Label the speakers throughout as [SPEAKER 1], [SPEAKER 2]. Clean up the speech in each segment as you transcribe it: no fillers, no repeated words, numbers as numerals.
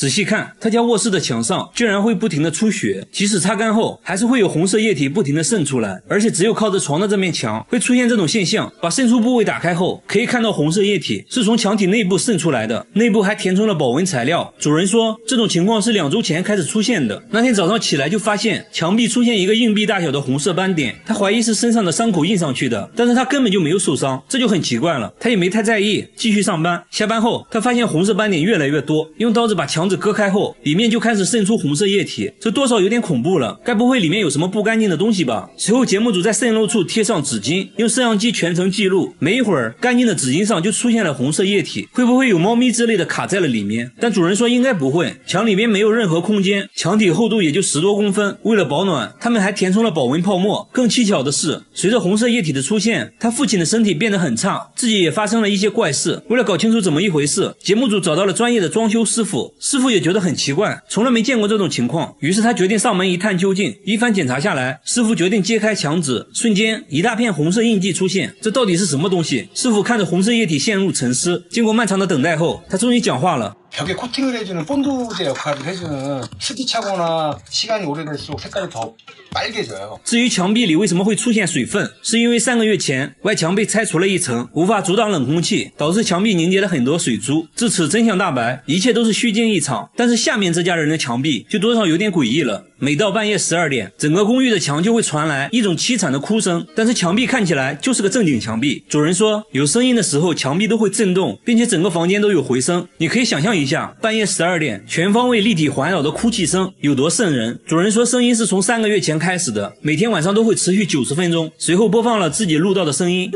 [SPEAKER 1] 仔细看，他家卧室的墙上居然会不停的出血，即使擦干后还是会有红色液体不停的渗出来，而且只有靠着床的这面墙会出现这种现象。把渗出部位打开后，可以看到红色液体是从墙体内部渗出来的，内部还填充了保温材料。主人说这种情况是2周前开始出现的，那天早上起来就发现墙壁出现一个硬币大小的红色斑点，他怀疑是身上的伤口印上去的，但是他根本就没有受伤，这就很奇怪了。他也没太在意，继续上班。下班后他发现红色斑点越来越多，用刀子把墙纸割开后，里面就开始渗出红色液体，这多少有点恐怖了，该不会里面有什么不干净的东西吧？随后节目组在渗漏处贴上纸巾，用摄像机全程记录，没一会儿干净的纸巾上就出现了红色液体，会不会有猫咪之类的卡在了里面？但主人说应该不会，墙里面没有任何空间，墙体厚度也就10多公分，为了保暖他们还填充了保温泡沫。更蹊跷的是，随着红色液体的出现，他父亲的身体变得很差，自己也发生了一些怪事。为了搞清楚怎么一回事，节目组找到了专业的装修师傅，师傅也觉得很奇怪，从来没见过这种情况，于是他决定上门一探究竟。一番检查下来，师傅决定揭开墙纸，瞬间一大片红色印记出现，这到底是什么东西？师傅看着红色液体陷入沉思，经过漫长的等待后，他终于讲话了。
[SPEAKER 2] 벽에 코팅을 해주는 본드제 역할을 해주는 습기 차거나 시간이 오래될수록 색깔이 더 빨개져요.
[SPEAKER 1] 至于墙壁里为什么会出现水分，是因为3个月前外墙被拆除了一层，无法阻挡冷空气，导致墙壁凝结了很多水珠。至此真相大白，一切都是虚惊一场。但是下面这家人的墙壁就多少有点诡异了。每到半夜12点，整个公寓的墙就会传来一种凄惨的哭声，但是墙壁看起来就是个正经墙壁。主人说，有声音的时候墙壁都会震动，并且整个房间都有回声。你可以想象一下，半夜12点，全方位立体环绕的哭泣声有多瘆人。主人说，声音是从3个月前开始的，每天晚上都会持续90分钟。随后播放了自己录到的声音。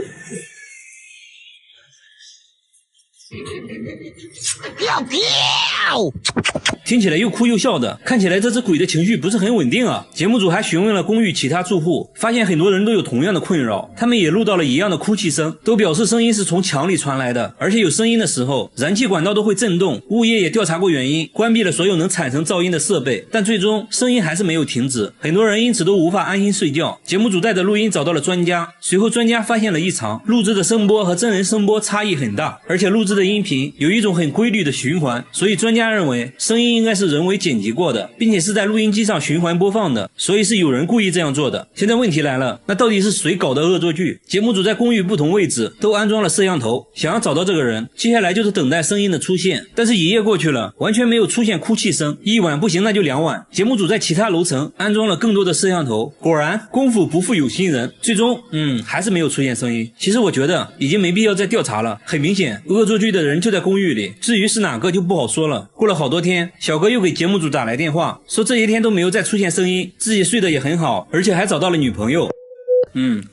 [SPEAKER 1] 听起来又哭又笑的，看起来这只鬼的情绪不是很稳定啊。节目组还询问了公寓其他住户，发现很多人都有同样的困扰，他们也录到了一样的哭泣声，都表示声音是从墙里传来的，而且有声音的时候，燃气管道都会震动。物业也调查过原因，关闭了所有能产生噪音的设备，但最终声音还是没有停止，很多人因此都无法安心睡觉。节目组带着录音找到了专家，随后专家发现了异常，录制的声波和真人声波差异很大，而且录制的音频有一种很规律的循环，所以专家认为声音应该是人为剪辑过的，并且是在录音机上循环播放的，所以是有人故意这样做的。现在问题来了，那到底是谁搞的恶作剧？节目组在公寓不同位置都安装了摄像头，想要找到这个人，接下来就是等待声音的出现。但是1夜过去了，完全没有出现哭泣声，一晚不行那就2晚。节目组在其他楼层安装了更多的摄像头，果然功夫不负有心人，最终还是没有出现声音。其实我觉得已经没必要再调查了，很明显恶作剧的人就在公寓里，至于是哪个就不好说了。过了好多天，小哥又给节目组打来电话，说这些天都没有再出现声音，自己睡得也很好，而且还找到了女朋友。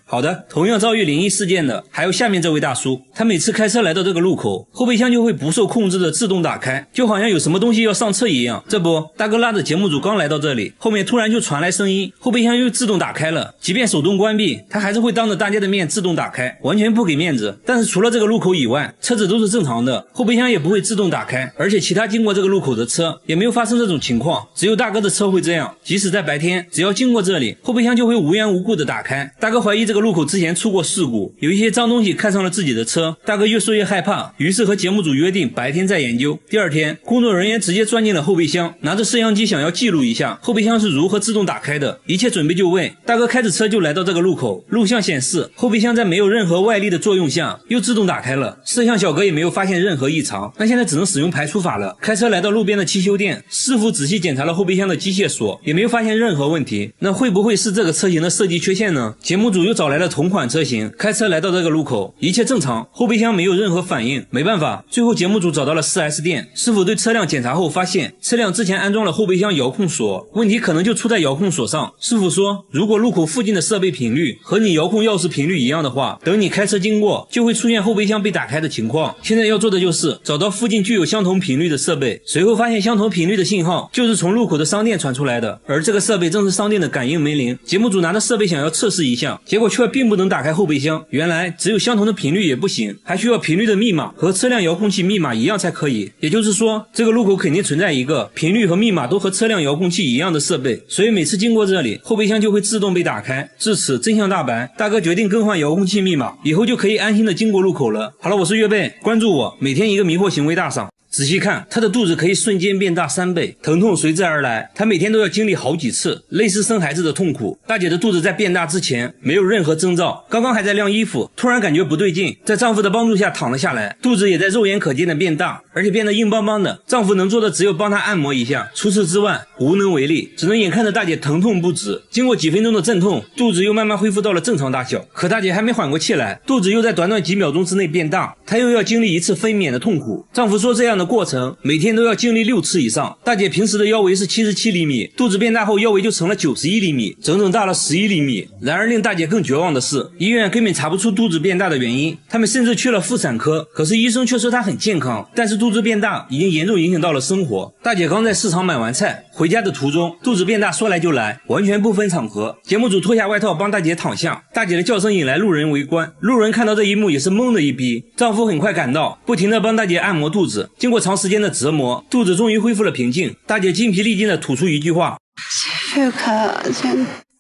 [SPEAKER 1] 好的。同样遭遇灵异事件的还有下面这位大叔，他每次开车来到这个路口，后备箱就会不受控制的自动打开，就好像有什么东西要上车一样。这不，大哥拉着节目组刚来到这里，后面突然就传来声音，后备箱又自动打开了，即便手动关闭，他还是会当着大家的面自动打开，完全不给面子。但是除了这个路口以外，车子都是正常的，后备箱也不会自动打开，而且其他经过这个路口的车也没有发生这种情况，只有大哥的车会这样。即使在白天，只要经过这里，后备箱就会无缘无故的打开。大哥怀疑这个路口之前出过事故，有一些脏东西看上了自己的车，大哥越说越害怕，于是和节目组约定白天再研究。第二天，工作人员直接钻进了后备箱，拿着摄像机想要记录一下后备箱是如何自动打开的。一切准备就位，大哥开着车就来到这个路口，录像显示后备箱在没有任何外力的作用下又自动打开了，摄像小哥也没有发现任何异常。那现在只能使用排除法了，开车来到路边的汽修店，师傅仔细检查了后备箱的机械锁，也没有发现任何问题。那会不会是这个车型的设计缺陷呢？节目组又找来了同款车型，开车来到这个路口，一切正常，后备箱没有任何反应。没办法，最后节目组找到了 4S 店，师傅对车辆检查后发现车辆之前安装了后备箱遥控锁，问题可能就出在遥控锁上。师傅说，如果路口附近的设备频率和你遥控钥匙频率一样的话，等你开车经过就会出现后备箱被打开的情况。现在要做的就是找到附近具有相同频率的设备，随后发现相同频率的信号就是从路口的商店传出来的，而这个设备正是商店的感应门铃。节目组拿着设备想要测试一下，结果却并不能打开后备箱，原来只有相同的频率也不行，还需要频率的密码和车辆遥控器密码一样才可以。也就是说，这个路口肯定存在一个频率和密码都和车辆遥控器一样的设备，所以每次经过这里，后备箱就会自动被打开。至此真相大白，大哥决定更换遥控器密码，以后就可以安心的经过路口了。好了，我是月贝，关注我，每天一个迷惑行为大赏。仔细看，她的肚子可以瞬间变大3倍，疼痛随之而来，她每天都要经历好几次类似生孩子的痛苦。大姐的肚子在变大之前没有任何征兆，刚刚还在晾衣服，突然感觉不对劲，在丈夫的帮助下躺了下来，肚子也在肉眼可见的变大，而且变得硬邦邦的。丈夫能做的只有帮她按摩一下，除此之外无能为力，只能眼看着大姐疼痛不止。经过几分钟的阵痛，肚子又慢慢恢复到了正常大小，可大姐还没缓过气来，肚子又在短短几秒钟之内变大，她又要经历一次分娩的痛苦。丈夫说这样的过程每天都要经历6次以上。大姐平时的腰围是77厘米，肚子变大后腰围就成了91厘米，整整大了11厘米。然而令大姐更绝望的是，医院根本查不出肚子变大的原因，他们甚至去了妇产科，可是医生却说她很健康，但是肚子变大已经严重影响到了生活。大姐刚在市场买完菜，回家的途中肚子变大说来就来，完全不分场合。节目组脱下外套帮大姐躺下，大姐的叫声引来路人围观，路人看到这一幕也是懵的一逼。丈夫很快赶到，不停地帮大姐按摩肚子，经过长时间的折磨，肚子终于恢复了平静。大姐精疲力尽地吐出一句话：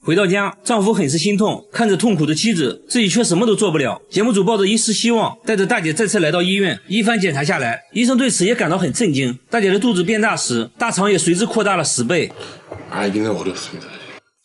[SPEAKER 1] 回到家，丈夫很是心痛，看着痛苦的妻子，自己却什么都做不了。节目组抱着一丝希望，带着大姐再次来到医院，一番检查下来，医生对此也感到很震惊。大姐的肚子变大时，大肠也随之扩大了10倍。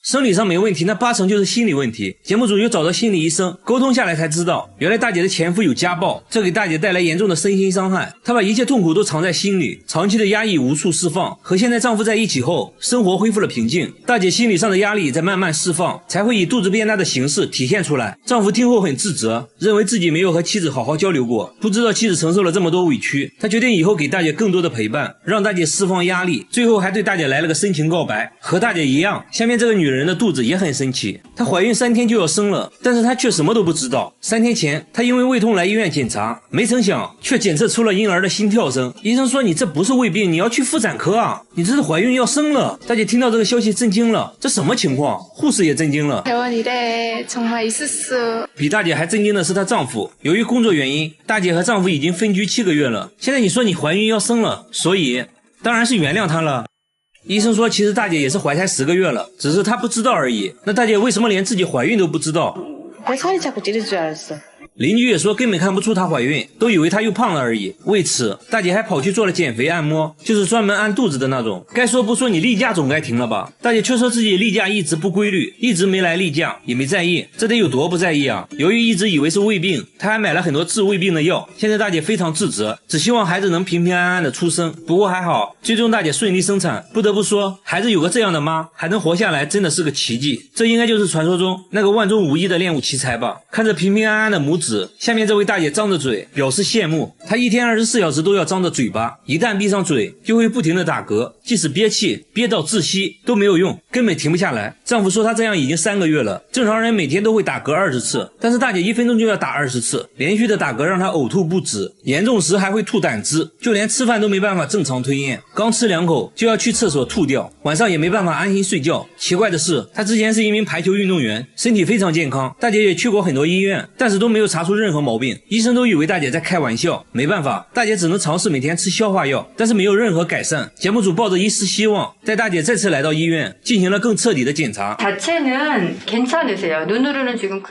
[SPEAKER 1] 生理上没问题，那8成就是心理问题。节目组又找到心理医生沟通下来才知道，原来大姐的前夫有家暴，这给大姐带来严重的身心伤害，她把一切痛苦都藏在心里，长期的压抑无处释放。和现在丈夫在一起后，生活恢复了平静，大姐心理上的压力在慢慢释放，才会以肚子变大的形式体现出来。丈夫听后很自责，认为自己没有和妻子好好交流过，不知道妻子承受了这么多委屈。他决定以后给大姐更多的陪伴，让大姐释放压力，最后还对大姐来了个深情告白。和大姐一样，下面这个女人的肚子也很神奇，她怀孕3天就要生了，但是她却什么都不知道。3天前，她因为胃痛来医院检查，没成想却检测出了婴儿的心跳声。医生说你这不是胃病，你要去妇产科啊，你这是怀孕要生了。大姐听到这个消息震惊了，这什么情况？护士也震惊了。比大姐还震惊的是她丈夫，由于工作原因，大姐和丈夫已经分居7个月了，现在你说你怀孕要生了，所以当然是原谅她了。医生说其实大姐也是怀胎10个月了，只是她不知道而已。那大姐为什么连自己怀孕都不知道？邻居也说根本看不出她怀孕，都以为她又胖了而已。为此，大姐还跑去做了减肥按摩，就是专门按肚子的那种。该说不说，你例假总该停了吧？大姐却说自己例假一直不规律，一直没来例假，也没在意，这得有多不在意啊？由于一直以为是胃病，她还买了很多治胃病的药。现在大姐非常自责，只希望孩子能平平安安的出生。不过还好，最终大姐顺利生产。不得不说，孩子有个这样的妈，还能活下来，真的是个奇迹。这应该就是传说中那个万中无一的练武奇才吧？看着平平安安的母子，下面这位大姐张着嘴表示羡慕。她一天24小时都要张着嘴巴，一旦闭上嘴就会不停的打嗝，即使憋气憋到窒息都没有用，根本停不下来。丈夫说她这样已经3个月了，正常人每天都会打嗝20次，但是大姐1分钟就要打20次，连续的打嗝让她呕吐不止，严重时还会吐胆汁，就连吃饭都没办法正常吞咽，刚吃2口就要去厕所吐掉，晚上也没办法安心睡觉。奇怪的是，她之前是一名排球运动员，身体非常健康，大姐也去过很多医院，但是都没有查出任何毛病，医生都以为大姐在开玩笑。没办法，大姐只能尝试每天吃消化药，但是没有任何改善。节目组抱着一丝希望，带大姐再次来到医院，进行了更彻底的检查。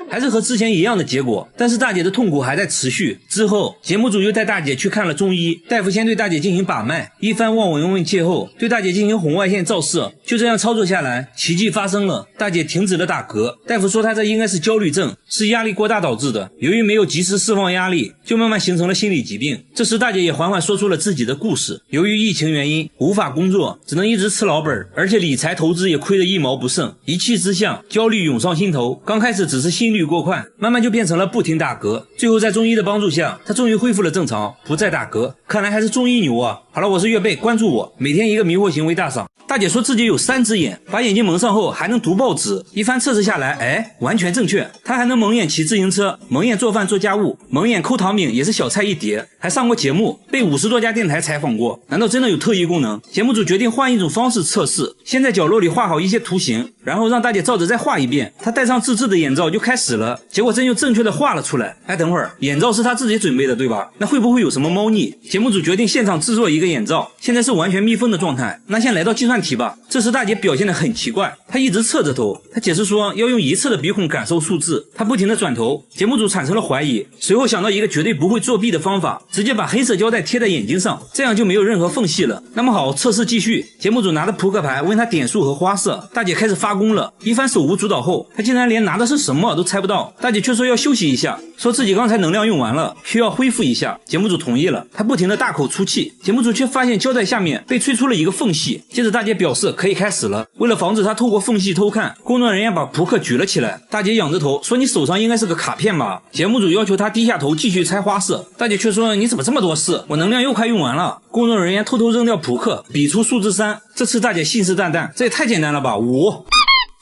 [SPEAKER 1] 还是和之前一样的结果，但是大姐的痛苦还在持续。之后，节目组又带大姐去看了中医，大夫先对大姐进行把脉，一番望闻问切后，对大姐进行红外线照射。就这样操作下来，奇迹发生了，大姐停止了打嗝。大夫说她这应该是焦虑症，是压力过大导致的，由于没有及时释放压力，就慢慢形成了心理疾病。这时大姐也缓缓说出了自己的故事，由于疫情原因无法工作，只能一直吃老本，而且理财投资也亏得一毛不剩，一气之下焦虑涌上心头。刚开始只是心率过快，慢慢就变成了不停打嗝，最后在中医的帮助下，她终于恢复了正常，不再打嗝。看来还是中医牛啊。好了，我是岳贝，关注我，每天一个迷惑行为大赏。大姐说自己有3只眼，把眼睛蒙上后还能读报纸，一番测试下来，完全正确。她还能蒙眼骑自行车，蒙眼做饭做家务，蒙眼抠糖饼也是小菜一碟，还上过节目，被50多家电台采访过。难道真的有特异功能？节目组决定换一种方式测试，先在角落里画好一些图形，然后让大姐照着再画一遍。她戴上自制的眼罩就开始了，结果真就正确的画了出来。等会儿，眼罩是她自己准备的对吧？那会不会有什么猫腻？节目组决定现场制作一个眼罩，现在是完全密封的状态。那先来到计算题吧。这时大姐表现得很奇怪，她一直侧着头，她解释说要用一侧的鼻孔感受数字，她不停地转头。节目组产产生了怀疑，随后想到一个绝对不会作弊的方法，直接把黑色胶带贴在眼睛上，这样就没有任何缝隙了。那么好，测试继续。节目组拿着扑克牌问他点数和花色，大姐开始发功了。一番手舞足蹈后，她竟然连拿的是什么都猜不到。大姐却说要休息一下，说自己刚才能量用完了，需要恢复一下。节目组同意了，她不停的大口出气。节目组却发现胶带下面被吹出了一个缝隙，接着大姐表示可以开始了。为了防止她透过缝隙偷看，工作人员把扑克举了起来。大姐仰着头说：“你手上应该是个卡片吧？”节目组要求她低下头继续猜花色，大姐却说：“你怎么这么多事？我能量又快用完了。”工作人员偷偷扔掉扑克，比出数字3。这次大姐信誓旦旦：“这也太简单了吧，5。”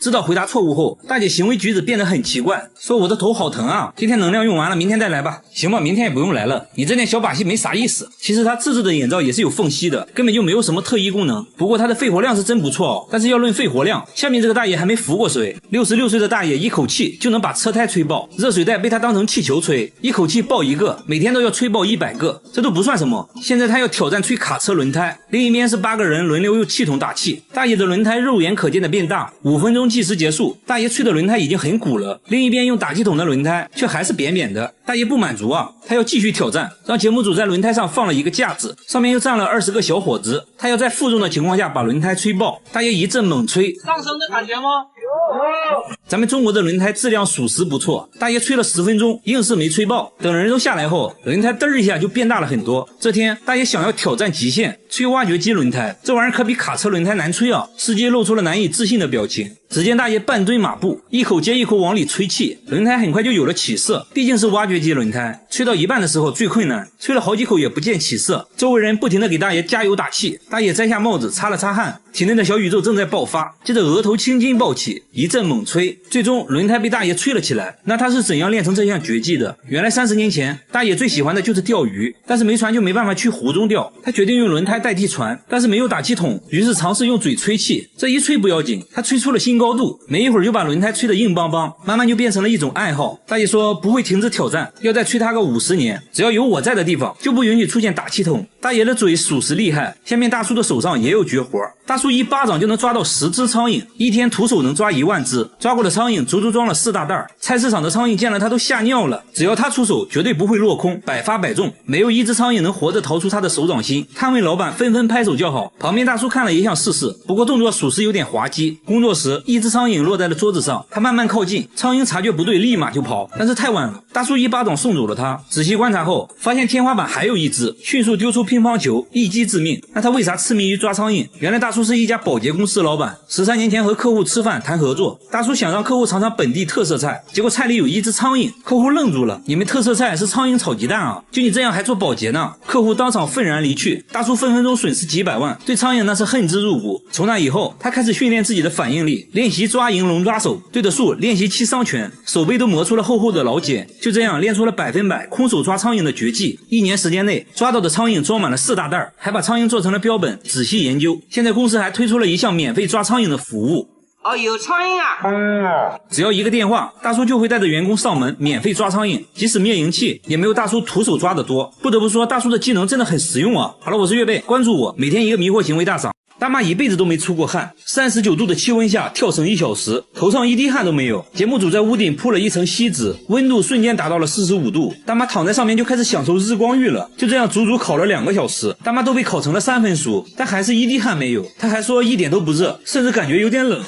[SPEAKER 1] 知道回答错误后，大姐行为举止变得很奇怪，说我的头好疼啊，今天能量用完了，明天再来吧。行吧，明天也不用来了，你这点小把戏没啥意思。其实她自制的眼罩也是有缝隙的，根本就没有什么特异功能。不过她的肺活量是真不错哦，但是要论肺活量，下面这个大爷还没浮过水。66岁的大爷一口气就能把车胎吹爆，热水袋被他当成气球吹，一口气爆1个，每天都要吹爆100个，这都不算什么。现在他要挑战吹卡车轮胎，另一边是8个人轮流用气筒打气，大爷的轮胎肉眼可见的变大，5分钟计时结束，大爷吹的轮胎已经很鼓了，另一边用打气筒的轮胎却还是扁扁的。大爷不满足啊，他要继续挑战，让节目组在轮胎上放了一个架子，上面又站了20个小伙子，他要在负重的情况下把轮胎吹爆。大爷一阵猛吹，
[SPEAKER 3] 上升的感觉吗？
[SPEAKER 1] 咱们中国的轮胎质量属实不错，大爷吹了10分钟，硬是没吹爆。等人都下来后，轮胎嘚一下就变大了很多。这天，大爷想要挑战极限，吹挖掘机轮胎，这玩意儿可比卡车轮胎难吹啊！司机露出了难以置信的表情。只见大爷半蹲马步，一口接一口往里吹气，轮胎很快就有了起色。毕竟是挖掘机轮胎，吹到一半的时候最困难，吹了好几口也不见起色。周围人不停地给大爷加油打气，大爷摘下帽子擦了擦汗，体内的小宇宙正在爆发。接着额头青筋暴起，一阵猛吹，最终轮胎被大爷吹了起来。那他是怎样练成这项绝技的？原来30年前，大爷最喜欢的就是钓鱼，但是没船就没办法去湖中钓，他决定用轮胎代替船，但是没有打气筒，于是尝试用嘴吹气。这一吹不要紧，他吹出了新高度，没一会儿就把轮胎吹得硬邦邦，慢慢就变成了一种爱好。大爷说不会停止挑战，要再吹他个50年，只要有我在的地方就不允许出现打气筒。大爷的嘴属实厉害，下面大叔的手上也有绝活，大叔一巴掌就能抓到10只苍蝇，一天徒手能抓1万只，抓过的苍蝇足足装了4大袋。菜市场的苍蝇见了他都吓尿了，只要他出手绝对不会落空，百发百中，没有一只苍蝇能活着逃出他的手掌心。摊位老板纷纷拍手叫好，旁边大叔看了也想试试，不过动作属实有点滑稽。工作时，一只苍蝇落在了桌子上，他慢慢靠近，苍蝇察觉不对立马就跑，但是太晚了，大叔一巴掌送走了他。仔细观察后发现天花板还有一只，迅速丢出乒乓球，一击致命。那他为啥痴迷于抓苍蝇？原来大叔是一家保洁公司老板，13年前和客户吃饭谈合作，大叔想让客户尝尝本地特色菜，结果菜里有一只苍蝇，客户愣住了，你们特色菜是苍蝇炒鸡蛋啊？就你这样还做保洁呢？客户当场愤然离去，大叔分分钟损失几百万，对苍蝇那是恨之入骨。从那以后，他开始训练自己的反应力，练习抓蝇龙抓手，对着树练习7伤拳，手背都磨出了厚厚的老茧，就这样练出了100%空手抓苍蝇的绝技。1年时间内抓到的苍蝇装满了4大袋，还把苍蝇做成了标本，仔细研究。现在公司还推出了一项免费抓苍蝇的服务。
[SPEAKER 3] 哦，有苍蝇啊！
[SPEAKER 1] 只要一个电话，大叔就会带着员工上门免费抓苍蝇，即使灭蝇器也没有大叔徒手抓的多。不得不说，大叔的技能真的很实用啊！好了，我是岳贝，关注我，每天一个迷惑行为大赏。大妈一辈子都没出过汗，39度的气温下跳绳1小时，头上一滴汗都没有。节目组在屋顶铺了一层锡纸，温度瞬间达到了45度，大妈躺在上面就开始享受日光浴了。就这样足足烤了2个小时，大妈都被烤成了3分熟，但还是一滴汗没有。她还说一点都不热，甚至感觉有点冷。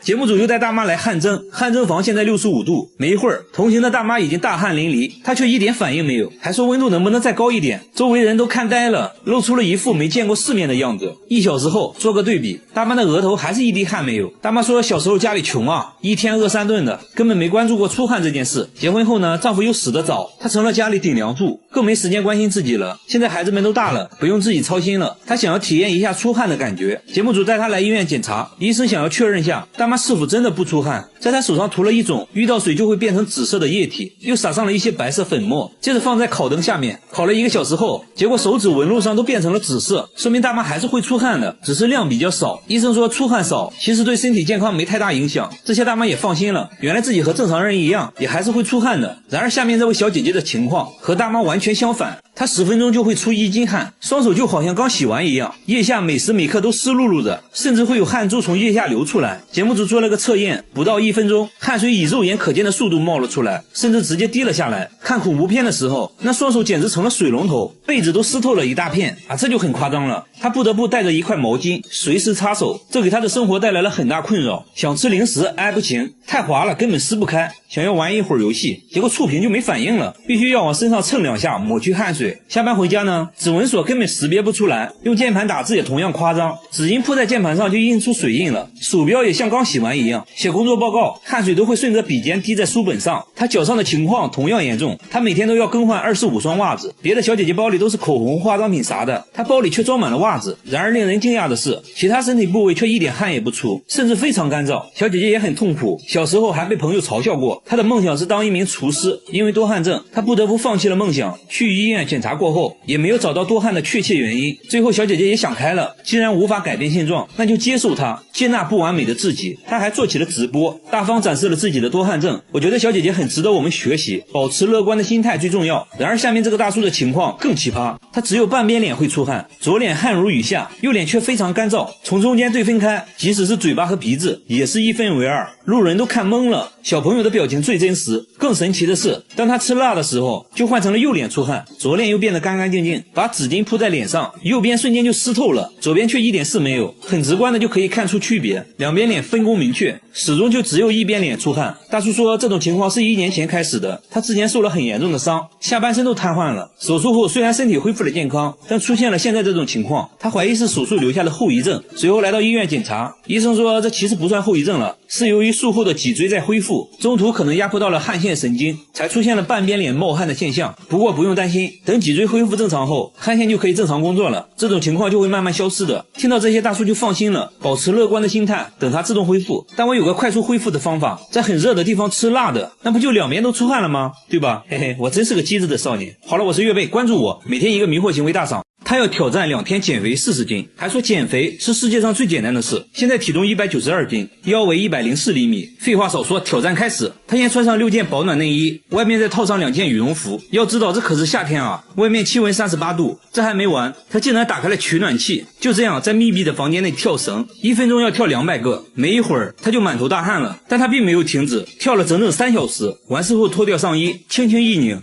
[SPEAKER 1] 节目组又带大妈来汗蒸，汗蒸房现在65度，没一会儿，同行的大妈已经大汗淋漓，她却一点反应没有，还说温度能不能再高一点。周围人都看呆了，露出了一副没见过世面的样子。1小时后做个对比，大妈的额头还是一滴汗没有。大妈说小时候家里穷啊，一天饿3顿的，根本没关注过出汗这件事。结婚后呢，丈夫又死得早，她成了家里顶梁柱，更没时间关心自己了。现在孩子们都大了，不用自己操心了，她想要体验一下出汗的感觉。节目组带她来医院检查，医生想要确认下大妈是否真的不出汗，在她手上涂了一种遇到水就会变成紫色的液体，又撒上了一些白色粉末，接着放在烤灯下面烤了1个小时后，结果手指纹路上都变成了紫色，说明大妈还是会出汗的，只是量比较少。医生说出汗少其实对身体健康没太大影响，这些大妈也放心了，原来自己和正常人一样也还是会出汗的。然而下面这位小姐姐的情况和大妈完全相反，他10分钟就会出1斤汗，双手就好像刚洗完一样，腋下每时每刻都湿漉漉的，甚至会有汗珠从腋下流出来。节目组做了个测验，不到1分钟，汗水以肉眼可见的速度冒了出来，甚至直接滴了下来。看恐怖片的时候，那双手简直成了水龙头，被子都湿透了一大片啊，这就很夸张了。他不得不带着一块毛巾随时擦手，这给他的生活带来了很大困扰。想吃零食挨不行，太滑了根本撕不开，想要玩一会儿游戏，结果触屏就没反应了，必须要往身上蹭2下抹去汗水。下班回家呢，指纹锁根本识别不出来，用键盘打字也同样夸张，纸巾铺在键盘上就印出水印了，鼠标也像刚洗完一样，写工作报告汗水都会顺着笔尖滴在书本上。他脚上的情况同样严重，他每天都要更换25双袜子，别的小姐姐包里都是口红化妆品啥的，他包里却装满了袜子。然而令人惊讶的是，其他身体部位却一点汗也不出，甚至非常干燥。小姐姐也很痛苦，小时候还被朋友嘲笑过，她的梦想是当一名厨师，因为多汗症她不得不放弃了梦想。去医院检查过后也没有找到多汗的确切原因，最后小姐姐也想开了，既然无法改变现状，那就接受它，接纳不完美的自己。她还做起了直播，大方展示了自己的多汗症。我觉得小姐姐很值得我们学习，保持乐观的心态最重要。然而下面这个大叔的情况更奇葩，他只有半边脸会出汗，左脸汗如雨下，右脸却非常干燥，从中间对分开，即使是嘴巴和鼻子也是1分为2，路人都看懵了。小朋友的表情最真实，更神奇的是，当他吃辣的时候就换成了右脸出汗，左脸又变得干干净净，把纸巾铺在脸上，右边瞬间就湿透了，左边却一点事没有，很直观的就可以看出区别，两边脸分工明确，始终就只有一边脸出汗。大叔说这种情况是1年前开始的，他之前受了很严重的伤，下半身都瘫痪了，手术后虽然身体恢复了健康，但出现了现在这种情况，他怀疑是手术留下的后遗症，随后来到医院检查，医生说这其实不算后遗症了，是由于术后的脊椎在恢复，中途可能压迫到了汗腺神经，才出现了半边脸冒汗的现象。不过不用担心，等脊椎恢复正常后，汗腺就可以正常工作了，这种情况就会慢慢消失的。听到这些大叔就放心了，保持乐观的心态，等它自动恢复。但我有个快速恢复的方法，在很热的地方吃辣的，那不就两边都出汗了吗？对吧？嘿嘿，我真是个机智的少年。好了，我是岳贝，关注我，每天一个迷惑行为大赏。他要挑战2天减肥40斤，还说减肥是世界上最简单的事。现在体重192斤，腰围104厘米。废话少说，挑战开始。他先穿上6件保暖内衣，外面再套上2件羽绒服。要知道这可是夏天啊，外面气温38度。这还没完，他竟然打开了取暖器，就这样在密闭的房间内跳绳，1分钟要跳200个。没一会儿他就满头大汗了，但他并没有停止，跳了整整3小时。完事后脱掉上衣，轻轻一拧。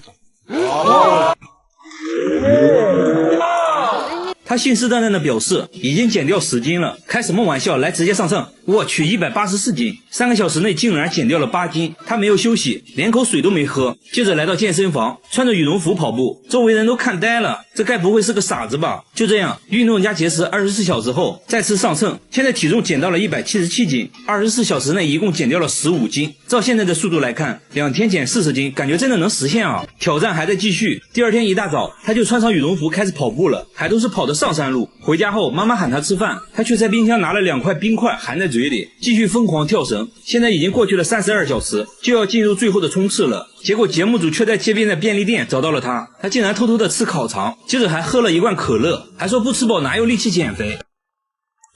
[SPEAKER 1] 他信誓旦旦地表示已经减掉10斤了，开什么玩笑，来直接上秤。我去，184斤，3个小时内竟然减掉了8斤。他没有休息，连口水都没喝，接着来到健身房，穿着羽绒服跑步，周围人都看呆了，这该不会是个傻子吧？就这样运动加节食24小时后再次上秤，现在体重减到了177斤，24小时内一共减掉了15斤。照现在的速度来看，2天减40斤，感觉真的能实现啊！挑战还在继续。第二天一大早，他就穿上羽绒服开始跑步了，还都是跑的上山路。回家后妈妈喊他吃饭，他却在冰箱拿了2块冰块含在嘴里，继续疯狂跳绳。现在已经过去了32小时，就要进入最后的冲刺了。结果节目组却在街边的便利店找到了他，他竟然偷偷的吃烤肠，接着还喝了1罐可乐，还说不吃饱哪有力气减肥。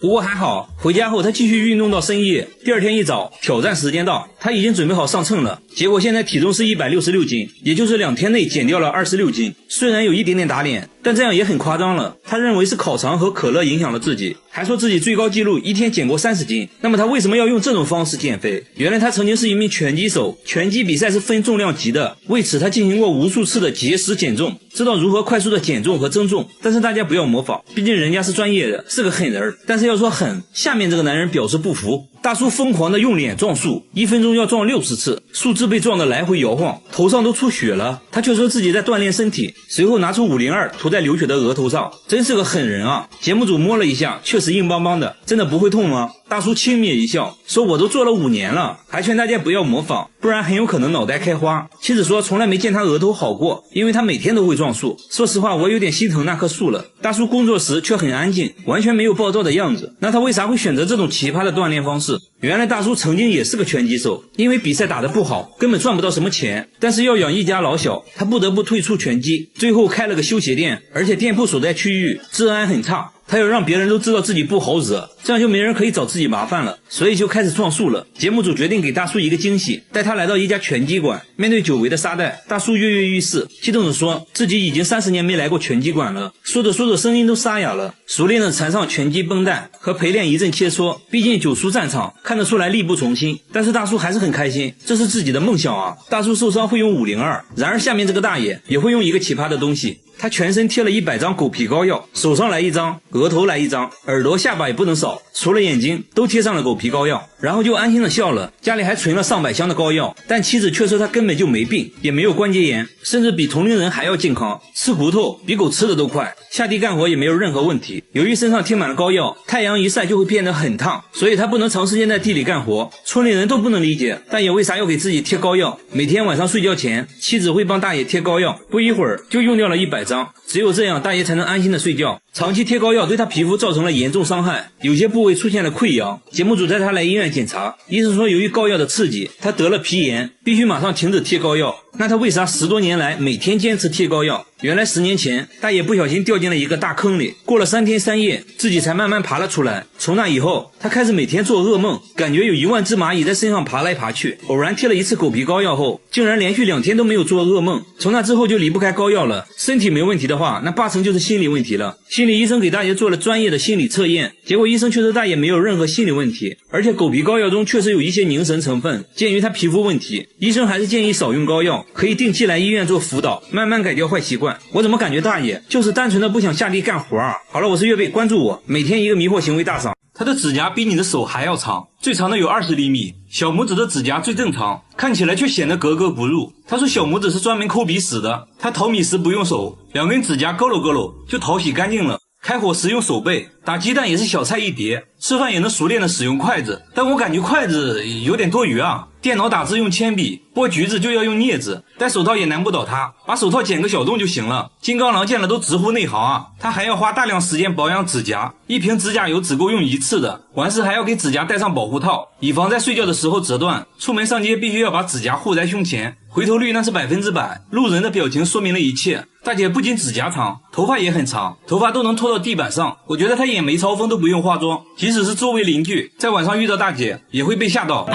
[SPEAKER 1] 不过还好，回家后他继续运动到深夜。第二天一早，挑战时间到，他已经准备好上秤了。结果现在体重是166斤，也就是2天内减掉了26斤。虽然有一点点打脸，但这样也很夸张了。他认为是烤肠和可乐影响了自己，还说自己最高纪录1天减过30斤。那么他为什么要用这种方式减肥？原来他曾经是一名拳击手，拳击比赛是分重量级的，为此他进行过无数次的节食减重，知道如何快速的减重和增重。但是大家不要模仿，毕竟人家是专业的，是个狠人。但是要说狠，下面这个男人表示不服。大叔疯狂的用脸撞树，1分钟要撞60次，树枝被撞得来回摇晃，头上都出血了。他却说自己在锻炼身体，随后拿出502涂在流血的额头上，真是个狠人啊！节目组摸了一下，确实硬邦邦的，真的不会痛吗？大叔轻蔑一笑，说我都做了5年了，还劝大家不要模仿，不然很有可能脑袋开花。妻子说从来没见他额头好过，因为他每天都会撞树。说实话，我有点心疼那棵树了。大叔工作时却很安静，完全没有暴躁的样子，那他为啥会选择这种奇葩的锻炼方式？原来大叔曾经也是个拳击手，因为比赛打得不好，根本赚不到什么钱，但是要养一家老小，他不得不退出拳击，最后开了个修鞋店，而且店铺所在区域治安很差，他要让别人都知道自己不好惹，这样就没人可以找自己麻烦了，所以就开始撞树了。节目组决定给大叔一个惊喜，带他来到一家拳击馆。面对久违的沙袋，大叔跃跃欲试，激动地说自己已经30年没来过拳击馆了。说着说着声音都沙哑了，熟练地缠上拳击绷带，和陪练一阵切磋。毕竟久出战场，看得出来力不从心，但是大叔还是很开心，这是自己的梦想啊。大叔受伤会用502，然而下面这个大爷也会用一个奇葩的东西。他全身贴了100张狗皮膏药，手上来1张，额头来1张，耳朵下巴也不能少，除了眼睛都贴上了狗皮膏药，然后就安心的笑了。家里还存了上百箱的膏药，但妻子却说他根本就没病，也没有关节炎，甚至比同龄人还要健康，吃骨头比狗吃的都快，下地干活也没有任何问题。由于身上贴满了膏药，太阳一晒就会变得很烫，所以他不能长时间在地里干活。村里人都不能理解大爷为啥要给自己贴膏药。每天晚上睡觉前，妻子会帮大爷贴膏药，不一会儿就用掉了100张，只有这样大爷才能安心的睡觉。长期贴膏药对他皮肤造成了严重伤害，有些部位出现了溃疡。节目组带他来医院检查，医生说由于膏药的刺激，他得了皮炎，必须马上停止贴膏药。那他为啥10多年来每天坚持贴膏药？原来10年前大爷不小心掉进了一个大坑里，过了3天3夜自己才慢慢爬了出来。从那以后他开始每天做噩梦，感觉有1万只蚂蚁在身上爬来爬去。偶然贴了一次狗皮膏药后，竟然连续2天都没有做噩梦。从那之后就离不开膏药了。身体没问题的话，那8成就是心理问题了。心理医生给大爷做了专业的心理测验，结果医生却说大爷没有任何心理问题，而且狗皮膏药中确实有一些凝神成分，鉴于他皮肤问题，医生还是建议少用膏药，可以定期来医院做辅导，慢慢改掉坏习惯。我怎么感觉大爷就是单纯的不想下地干活啊？好了，我是岳贝，关注我，每天一个迷惑行为大赏。他的指甲比你的手还要长，最长的有20厘米，小拇指的指甲最正常，看起来却显得格格不入。他说小拇指是专门抠鼻屎的，他淘米时不用手，2根指甲勾搂勾搂就淘洗干净了。开火时用手背，打鸡蛋也是小菜一碟，吃饭也能熟练的使用筷子，但我感觉筷子有点多余啊。电脑打字用铅笔，剥橘子就要用镊子，戴手套也难不倒他，把手套剪个小洞就行了。金刚狼见了都直呼内行啊。他还要花大量时间保养指甲，一瓶指甲油只够用1次的，完事还要给指甲戴上保护套，以防在睡觉的时候折断。出门上街必须要把指甲护在胸前，回头率那是100%，路人的表情说明了一切。大姐不仅指甲长，头发也很长，头发都能拖到地板上，我觉得她眼眉超丰都不用化妆，即使是周围邻居在晚上遇到大姐也会被吓到。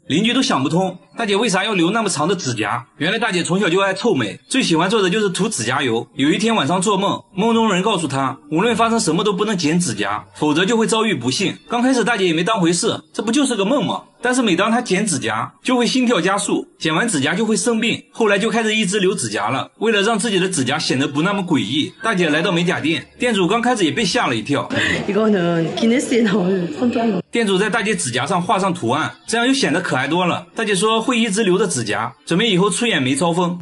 [SPEAKER 1] 邻居都想不通大姐为啥要留那么长的指甲。原来大姐从小就爱臭美，最喜欢做的就是涂指甲油。有一天晚上做梦，梦中人告诉她无论发生什么都不能剪指甲，否则就会遭遇不幸。刚开始大姐也没当回事，这不就是个梦吗？但是每当她剪指甲就会心跳加速，剪完指甲就会生病，后来就开始一直留指甲了。为了让自己的指甲显得不那么诡异，大姐来到美甲店，店主刚开始也被吓了一跳。店主在大姐指甲上画上图案，这样就显得可爱多了。大姐说会一直留着指甲，准备以后出演梅超风。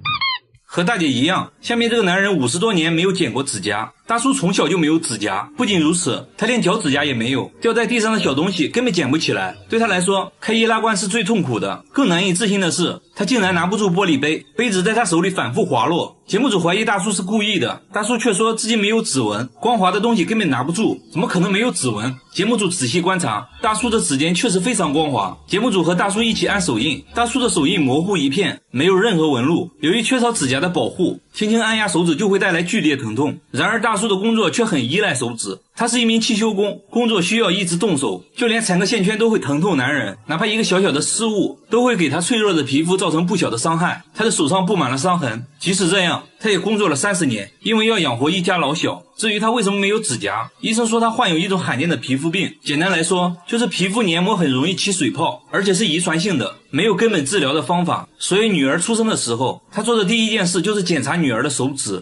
[SPEAKER 1] 和大姐一样，下面这个男人50多年没有剪过指甲。大叔从小就没有指甲，不仅如此，他连脚指甲也没有，掉在地上的小东西根本捡不起来。对他来说，开易拉罐是最痛苦的。更难以置信的是，他竟然拿不住玻璃杯，杯子在他手里反复滑落。节目组怀疑大叔是故意的，大叔却说自己没有指纹，光滑的东西根本拿不住，怎么可能没有指纹？节目组仔细观察，大叔的指尖确实非常光滑。节目组和大叔一起按手印，大叔的手印模糊一片，没有任何纹路。由于缺少指甲的保护，轻轻按压手指就会带来剧烈疼痛。然而大叔的工作却很依赖手指，他是一名汽修工，工作需要一直动手，就连缠个线圈都会疼痛难忍，哪怕一个小小的失误都会给他脆弱的皮肤造成不小的伤害。他的手上布满了伤痕，即使这样，他也工作了30年，因为要养活一家老小。至于他为什么没有指甲，医生说他患有一种罕见的皮肤病，简单来说就是皮肤黏膜很容易起水泡，而且是遗传性的，没有根本治疗的方法。所以女儿出生的时候，他做的第一件事就是检查女儿的手指。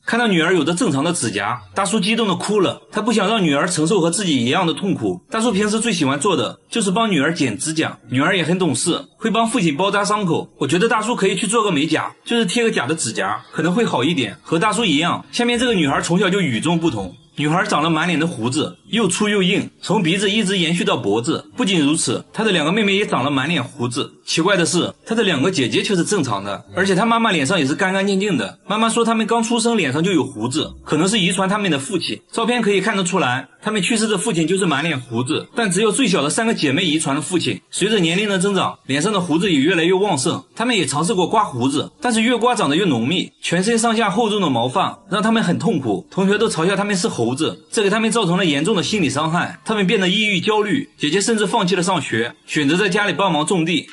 [SPEAKER 1] 看到女儿有着正常的指甲，大叔激动的哭了，他不想让女儿承受和自己一样的痛苦。大叔平时最喜欢做的就是帮女儿剪指甲，女儿也很懂事，会帮父亲包扎伤口。我觉得大叔可以去做个美甲，就是贴个假的指甲，可能会好一点。和大叔一样，下面这个女孩从小就与众不同。女孩长了满脸的胡子，又粗又硬，从鼻子一直延续到脖子。不仅如此，她的2个妹妹也长了满脸胡子。奇怪的是，她的2个姐姐却是正常的，而且她妈妈脸上也是干干净净的。妈妈说她们刚出生脸上就有胡子，可能是遗传他们的父亲。照片可以看得出来，他们去世的父亲就是满脸胡子，但只有最小的3个姐妹遗传了父亲。随着年龄的增长，脸上的胡子也越来越旺盛。他们也尝试过刮胡子，但是越刮长得越浓密，全身上下厚重的毛发让他们很痛苦。同学都嘲笑他们是猴子，这给他们造成了严重的心理伤害。他们变得抑郁焦虑，姐姐甚至放弃了上学，选择在家里帮忙种地。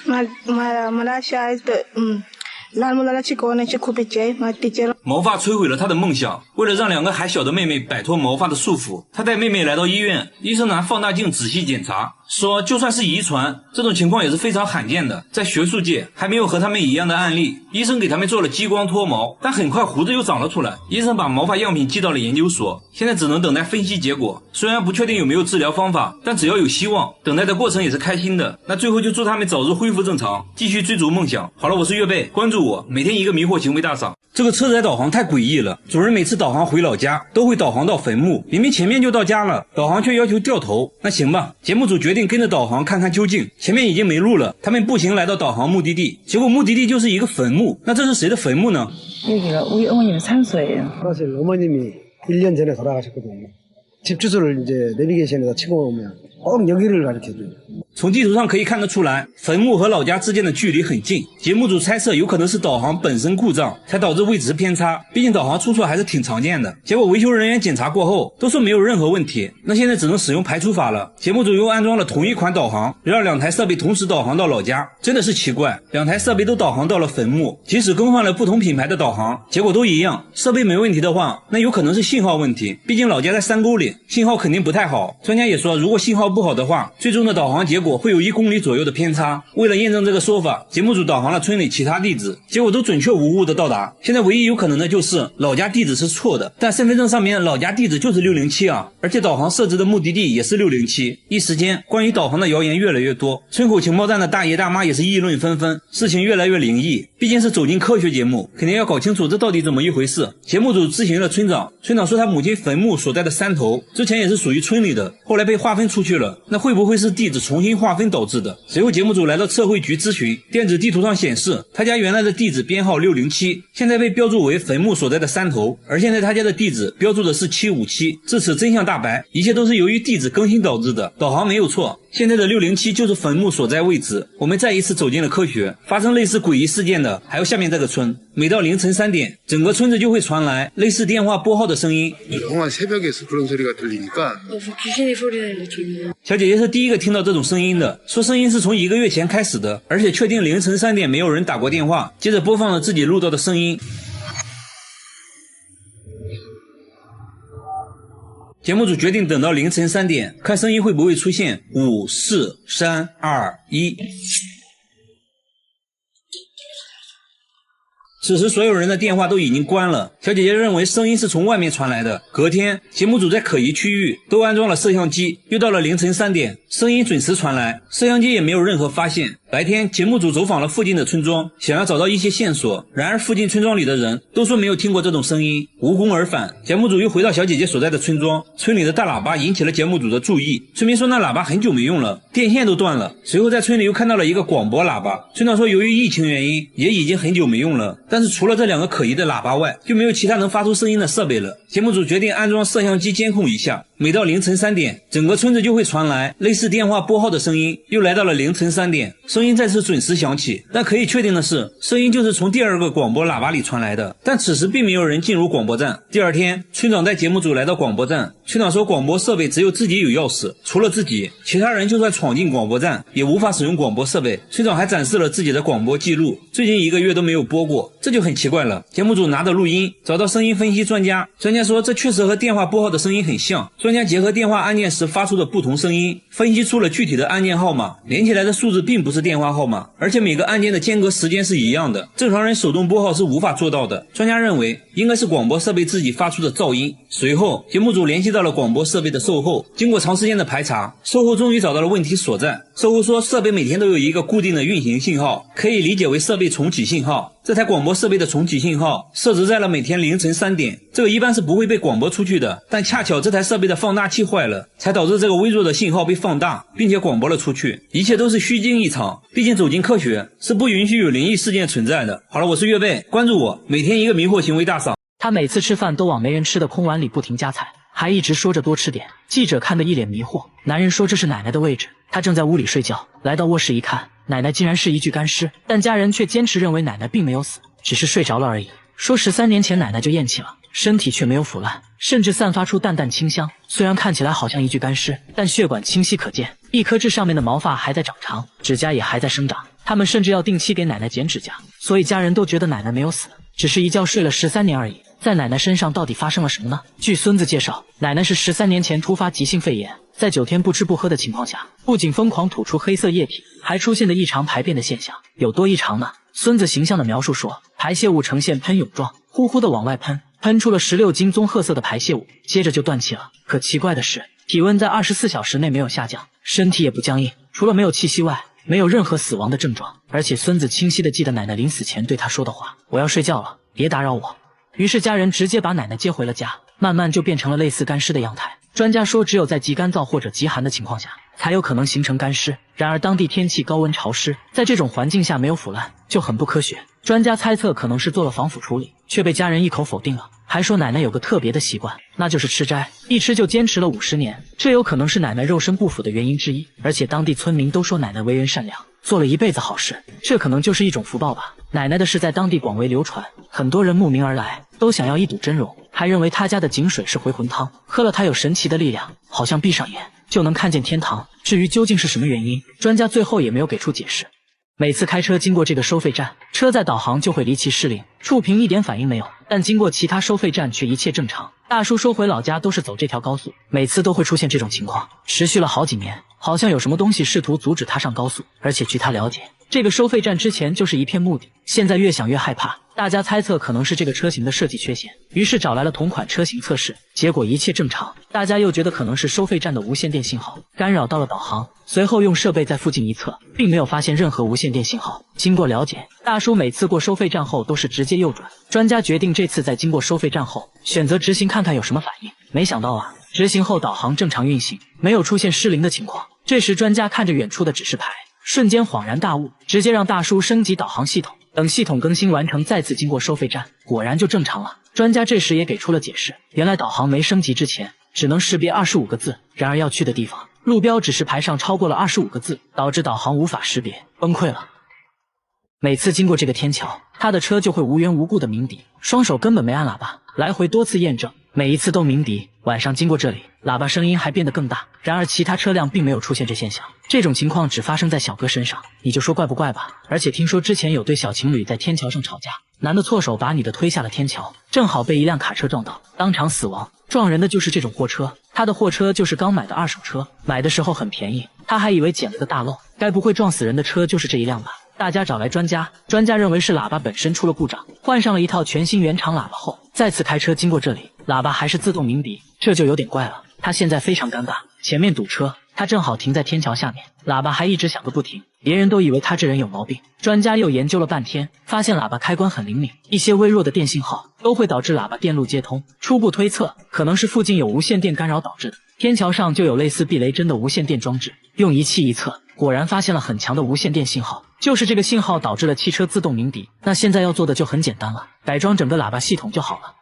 [SPEAKER 1] 毛发摧毁了他的梦想。为了让2个还小的妹妹摆脱毛发的束缚，他带妹妹来到医院，医生拿放大镜仔细检查，说就算是遗传，这种情况也是非常罕见的，在学术界还没有和他们一样的案例。医生给他们做了激光脱毛，但很快胡子又长了出来。医生把毛发样品寄到了研究所，现在只能等待分析结果。虽然不确定有没有治疗方法，但只要有希望，等待的过程也是开心的。那最后就祝他们早日恢复正常，继续追逐梦想。好了，我是月贝，关注我，每天一个迷惑行为大赏。这个车载导航太诡异了，主人每次导航回老家都会导航到坟墓，明明前面就到家了，导航却要求掉头。那行吧，节目组决定跟着导航看看究竟。前面已经没路了，他们步行来到导航目的地，结果目的地就是一个坟墓。那这是谁的坟墓呢？
[SPEAKER 4] 여기가 우리 어머님 산소예요.
[SPEAKER 5] 사실 어머님이 1년 전에 돌아가셨거든요. 집 주소를 이제 내비게이션에다 치고 오면 꼭 여기를 가르쳐줘요.
[SPEAKER 1] 从地图上可以看得出来，坟墓和老家之间的距离很近。节目组猜测有可能是导航本身故障，才导致位置偏差。毕竟导航出错还是挺常见的。结果维修人员检查过后，都说没有任何问题。那现在只能使用排除法了。节目组又安装了同一款导航，让2台设备同时导航到老家。真的是奇怪，2台设备都导航到了坟墓，即使更换了不同品牌的导航，结果都一样。设备没问题的话，那有可能是信号问题。毕竟老家在山沟里，信号肯定不太好。专家也说，如果信号不好的话，最终的导航结果会有1公里左右的偏差。为了验证这个说法，节目组导航了村里其他地址，结果都准确无误的到达。现在唯一有可能的就是老家地址是错的，但身份证上面老家地址就是607啊，而且导航设置的目的地也是607。一时间，关于导航的谣言越来越多，村口情报站的大爷大妈也是议论纷纷，事情越来越灵异。毕竟是走进科学节目，肯定要搞清楚这到底怎么一回事。节目组咨询了村长，村长说他母亲坟墓所在的山头之前也是属于村里的，后来被划分出去了，那会不会是地址重新划分导致的？随后节目组来到测绘局咨询，电子地图上显示他家原来的地址编号607，现在被标注为坟墓所在的山头，而现在他家的地址标注的是757。至此真相大白，一切都是由于地址更新导致的，导航没有错，现在的607就是坟墓所在位置。我们再一次走进了科学。发生类似诡异事件的还有下面这个村，每到凌晨3点，整个村子就会传来类似电话拨号的声音。 小姐姐是第一个听到这种声音的，说声音是从1个月前开始的，而且确定凌晨3点没有人打过电话。接着播放了自己录到的声音。节目组决定等到凌晨3点，看声音会不会出现5、4、3、2、1。此时所有人的电话都已经关了，小姐姐认为声音是从外面传来的。隔天，节目组在可疑区域都安装了摄像机，又到了凌晨3点，声音准时传来，摄像机也没有任何发现。白天，节目组走访了附近的村庄，想要找到一些线索，然而附近村庄里的人都说没有听过这种声音，无功而返。节目组又回到小姐姐所在的村庄，村里的大喇叭引起了节目组的注意，村民说那喇叭很久没用了，电线都断了。随后在村里又看到了一个广播喇叭，村长说由于疫情原因，也已经很久没用了，但是除了这2个可疑的喇叭外，就没有其他能发出声音的设备了。节目组决定安装摄像机监控一下，每到凌晨3点，整个村子就会传来类似电话拨号的声音。又来到了凌晨3点，声音再次准时响起，但可以确定的是，声音就是从第2个广播喇叭里传来的。但此时并没有人进入广播站。第2天，村长带节目组来到广播站，村长说广播设备只有自己有钥匙，除了自己，其他人就算闯进广播站也无法使用广播设备。村长还展示了自己的广播记录，最近1个月都没有播过，这就很奇怪了。节目组拿着录音找到声音分析专家，专家说这确实和电话拨号的声音很像。专家结合电话按键时发出的不同声音，分析出了具体的按键号码，连起来的数字并不是电话号码，而且每个按键的间隔时间是一样的，正常人手动拨号是无法做到的。专家认为应该是广播设备自己发出的噪音。随后节目组联系到了广播设备的售后，经过长时间的排查，售后终于找到了问题所在。售后说设备每天都有一个固定的运行信号，可以理解为设备重启信号。这台广播设备的重启信号设置在了每天凌晨3点，这个一般是不会被广播出去的，但恰巧这台设备的放大器坏了，才导致这个微弱的信号被放大，并且广播了出去。一切都是虚惊一场，毕竟走进科学是不允许有灵异事件存在的。好了，我是月贝，关注我，每天一个迷惑行为大赏。
[SPEAKER 6] 他每次吃饭都往没人吃的空碗里不停夹菜，还一直说着多吃点。记者看得一脸迷惑。男人说这是奶奶的位置，他正在屋里睡觉。来到卧室一看，奶奶竟然是一具干尸，但家人却坚持认为奶奶并没有死，只是睡着了而已。说13年前奶奶就咽气了，身体却没有腐烂，甚至散发出淡淡清香。虽然看起来好像一具干尸，但血管清晰可见，一颗痣上面的毛发还在长长，指甲也还在生长。他们甚至要定期给奶奶剪指甲，所以家人都觉得奶奶没有死，只是一觉睡了13年而已。在奶奶身上到底发生了什么呢？据孙子介绍，奶奶是13年前突发急性肺炎，在9天不吃不喝的情况下，不仅疯狂吐出黑色液体，还出现了异常排便的现象。有多异常呢？孙子形象的描述说，排泄物呈现喷涌状，呼呼的往外喷，喷出了16斤棕褐色的排泄物，接着就断气了。可奇怪的是，体温在24小时内没有下降，身体也不僵硬，除了没有气息外，没有任何死亡的症状。而且孙子清晰地记得奶奶临死前对他说的话：我要睡觉了，别打扰我。于是家人直接把奶奶接回了家，慢慢就变成了类似干尸的样态。专家说，只有在极干燥或者极寒的情况下，才有可能形成干尸。然而当地天气高温潮湿，在这种环境下没有腐烂，就很不科学。专家猜测可能是做了防腐处理，却被家人一口否定了。还说奶奶有个特别的习惯，那就是吃斋，一吃就坚持了50年，这有可能是奶奶肉身不腐的原因之一。而且当地村民都说奶奶为人善良，做了一辈子好事，这可能就是一种福报吧。奶奶的事在当地广为流传，很多人慕名而来，都想要一睹真容，还认为他家的井水是回魂汤，喝了它有神奇的力量，好像闭上眼就能看见天堂。至于究竟是什么原因，专家最后也没有给出解释。每次开车经过这个收费站，车在导航就会离奇失灵，触屏一点反应没有，但经过其他收费站却一切正常。大叔说回老家都是走这条高速，每次都会出现这种情况，持续了好几年，好像有什么东西试图阻止他上高速。而且据他了解，这个收费站之前就是一片墓地，现在越想越害怕。大家猜测可能是这个车型的设计缺陷，于是找来了同款车型测试，结果一切正常。大家又觉得可能是收费站的无线电信号干扰到了导航，随后用设备在附近一测，并没有发现任何无线电信号。经过了解，大叔每次过收费站后都是直接右转。专家决定这次在经过收费站后，选择直行看看有什么反应。没想到啊，直行后导航正常运行，没有出现失灵的情况。这时专家看着远处的指示牌，瞬间恍然大悟，直接让大叔升级导航系统。等系统更新完成，再次经过收费站，果然就正常了。专家这时也给出了解释，原来导航没升级之前只能识别25个字，然而要去的地方路标指示牌上超过了25个字，导致导航无法识别，崩溃了。每次经过这个天桥，他的车就会无缘无故的鸣笛，双手根本没按喇叭，来回多次验证，每一次都鸣笛。晚上经过这里，喇叭声音还变得更大，然而其他车辆并没有出现这现象。这种情况只发生在小哥身上，你就说怪不怪吧。而且听说之前有对小情侣在天桥上吵架，男的错手把女的推下了天桥，正好被一辆卡车撞到，当场死亡。撞人的就是这种货车，他的货车就是刚买的二手车，买的时候很便宜，他还以为捡了个大漏，该不会撞死人的车就是这一辆吧。大家找来专家，专家认为是喇叭本身出了故障，换上了一套全新原厂喇叭后，再次开车经过这里，喇叭还是自动鸣笛，这就有点怪了。他现在非常尴尬，前面堵车，他正好停在天桥下面，喇叭还一直响个不停，别人都以为他这人有毛病。专家又研究了半天，发现喇叭开关很灵敏，一些微弱的电信号都会导致喇叭电路接通，初步推测可能是附近有无线电干扰导致的。天桥上就有类似避雷针的无线电装置，用仪器一测，果然发现了很强的无线电信号，就是这个信号导致了汽车自动鸣笛。那现在要做的就很简单了，改装整个喇叭系统就好了。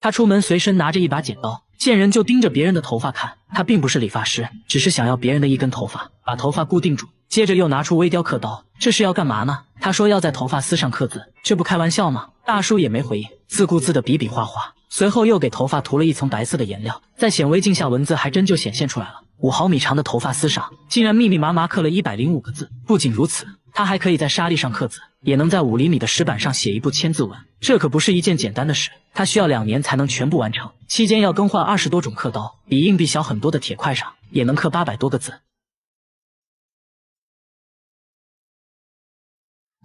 [SPEAKER 6] 他出门随身拿着一把剪刀，见人就盯着别人的头发看。他并不是理发师，只是想要别人的一根头发，把头发固定住。接着又拿出微雕刻刀，这是要干嘛呢？他说要在头发丝上刻字，这不开玩笑吗？大叔也没回应，自顾自的比比划划。随后又给头发涂了一层白色的颜料，在显微镜下文字还真就显现出来了。5毫米长的头发丝上竟然密密麻麻刻了105个字。不仅如此，他还可以在沙砾上刻字，也能在5厘米的石板上写一部千字文，这可不是一件简单的事。他需要2年才能全部完成，期间要更换20多种刻刀，比硬币小很多的铁块上也能刻800多个字。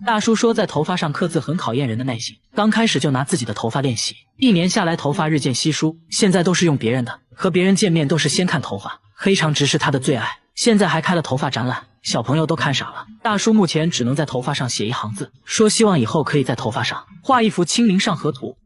[SPEAKER 6] 大叔说在头发上刻字很考验人的耐心，刚开始就拿自己的头发练习，1年下来头发日渐稀疏，现在都是用别人的，和别人见面都是先看头发，黑长直是他的最爱，现在还开了头发展览，小朋友都看傻了。大叔目前只能在头发上写一行字，说希望以后可以在头发上画一幅清明上河图。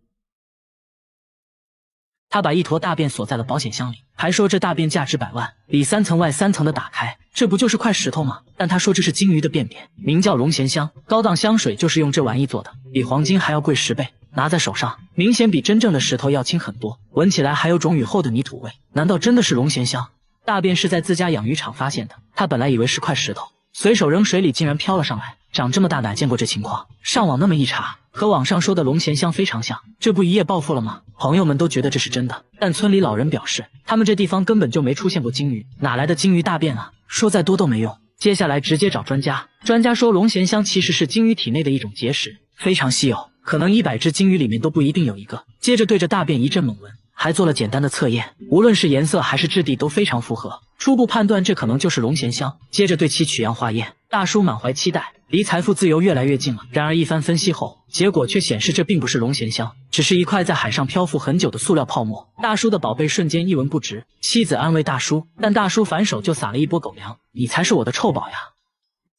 [SPEAKER 6] 他把一坨大便锁在了保险箱里，还说这大便价值100万，里3层外3层的打开，这不就是块石头吗？但他说这是金鱼的便便，名叫龙涎香，高档香水就是用这玩意做的，比黄金还要贵10倍。拿在手上，明显比真正的石头要轻很多，闻起来还有种雨后的泥土味。难道真的是龙涎香？大便是在自家养鱼场发现的，他本来以为是块石头，随手扔水里竟然飘了上来，长这么大哪见过这情况？上网那么一查，和网上说的龙涎香非常像，这不一夜暴富了吗？朋友们都觉得这是真的，但村里老人表示，他们这地方根本就没出现过鲸鱼，哪来的鲸鱼大便啊？说再多都没用。接下来直接找专家，专家说龙涎香其实是鲸鱼体内的一种结石，非常稀有，可能100只鲸鱼里面都不一定有一个。接着对着大便一阵猛闻，还做了简单的测验，无论是颜色还是质地都非常符合，初步判断这可能就是龙涎香。接着对其取样化验，大叔满怀期待，离财富自由越来越近了。然而一番分析后，结果却显示这并不是龙涎香，只是一块在海上漂浮很久的塑料泡沫。大叔的宝贝瞬间一文不值，妻子安慰大叔，但大叔反手就撒了一波狗粮，你才是我的臭宝呀。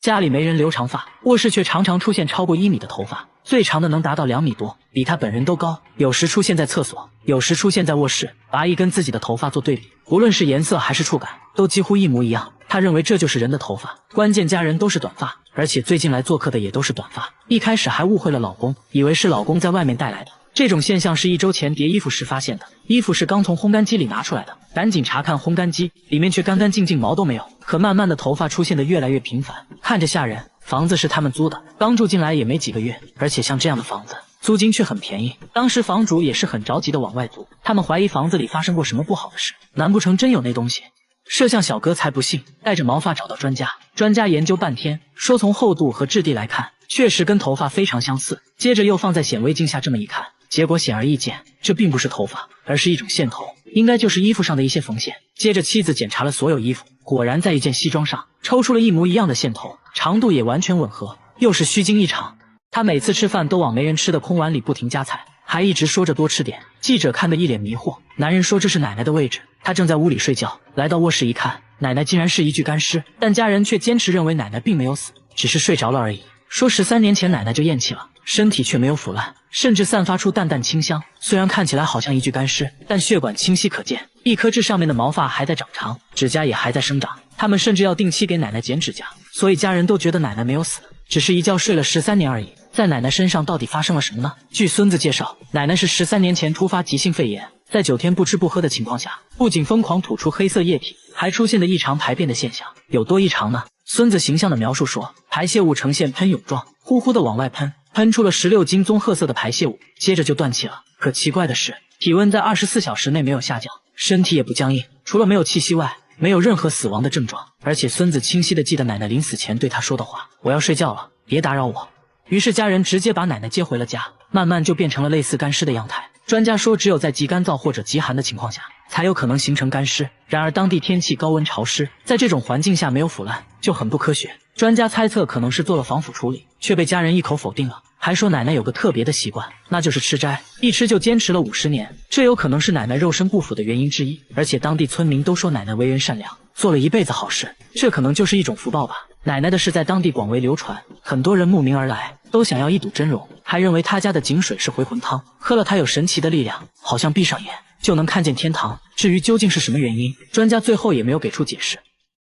[SPEAKER 6] 家里没人留长发，卧室却常常出现超过1米的头发，最长的能达到2米多，比他本人都高。有时出现在厕所，有时出现在卧室。拔一根自己的头发做对比，无论是颜色还是触感，都几乎一模一样。他认为这就是人的头发，关键家人都是短发，而且最近来做客的也都是短发。一开始还误会了老公，以为是老公在外面带来的。这种现象是1周前叠衣服时发现的，衣服是刚从烘干机里拿出来的，赶紧查看烘干机，里面却干干净净，毛都没有。可慢慢的头发出现的越来越频繁，看着吓人。房子是他们租的，刚住进来也没几个月，而且像这样的房子租金却很便宜。当时房主也是很着急的往外租，他们怀疑房子里发生过什么不好的事，难不成真有那东西？摄像小哥才不信，带着毛发找到专家，专家研究半天，说从厚度和质地来看，确实跟头发非常相似。接着又放在显微镜下这么一看，结果显而易见，这并不是头发，而是一种线头，应该就是衣服上的一些缝线。接着妻子检查了所有衣服，果然在一件西装上抽出了一模一样的线头，长度也完全吻合，又是虚惊一场。他每次吃饭都往没人吃的空碗里不停夹菜，还一直说着多吃点。记者看得一脸迷惑，男人说这是奶奶的位置，他正在屋里睡觉，来到卧室一看，奶奶竟然是一具干尸，但家人却坚持认为奶奶并没有死，只是睡着了而已。说13年前奶奶就咽气了，身体却没有腐烂，甚至散发出淡淡清香。虽然看起来好像一具干尸，但血管清晰可见，一颗痣上面的毛发还在长长，指甲也还在生长。他们甚至要定期给奶奶剪指甲，所以家人都觉得奶奶没有死，只是一觉睡了13年而已。在奶奶身上到底发生了什么呢？据孙子介绍，奶奶是13年前突发急性肺炎，在9天不吃不喝的情况下，不仅疯狂吐出黑色液体，还出现了异常排便的现象。有多异常呢？孙子形象的描述说，排泄物呈现喷涌状，呼呼的往外喷，喷出了16斤棕褐色的排泄物，接着就断气了。可奇怪的是，体温在24小时内没有下降，身体也不僵硬，除了没有气息外，没有任何死亡的症状。而且孙子清晰地记得奶奶临死前对他说的话，我要睡觉了，别打扰我。于是家人直接把奶奶接回了家，慢慢就变成了类似干尸的样态。专家说，只有在极干燥或者极寒的情况下，才有可能形成干尸。然而当地天气高温潮湿，在这种环境下没有腐烂，就很不科学。专家猜测可能是做了防腐处理，却被家人一口否定了，还说奶奶有个特别的习惯，那就是吃斋，一吃就坚持了50年，这有可能是奶奶肉身不腐的原因之一。而且当地村民都说奶奶为人善良，做了一辈子好事，这可能就是一种福报吧。奶奶的事在当地广为流传，很多人慕名而来，都想要一睹真容，还认为她家的井水是回魂汤，喝了它有神奇的力量，好像闭上眼就能看见天堂。至于究竟是什么原因，专家最后也没有给出解释。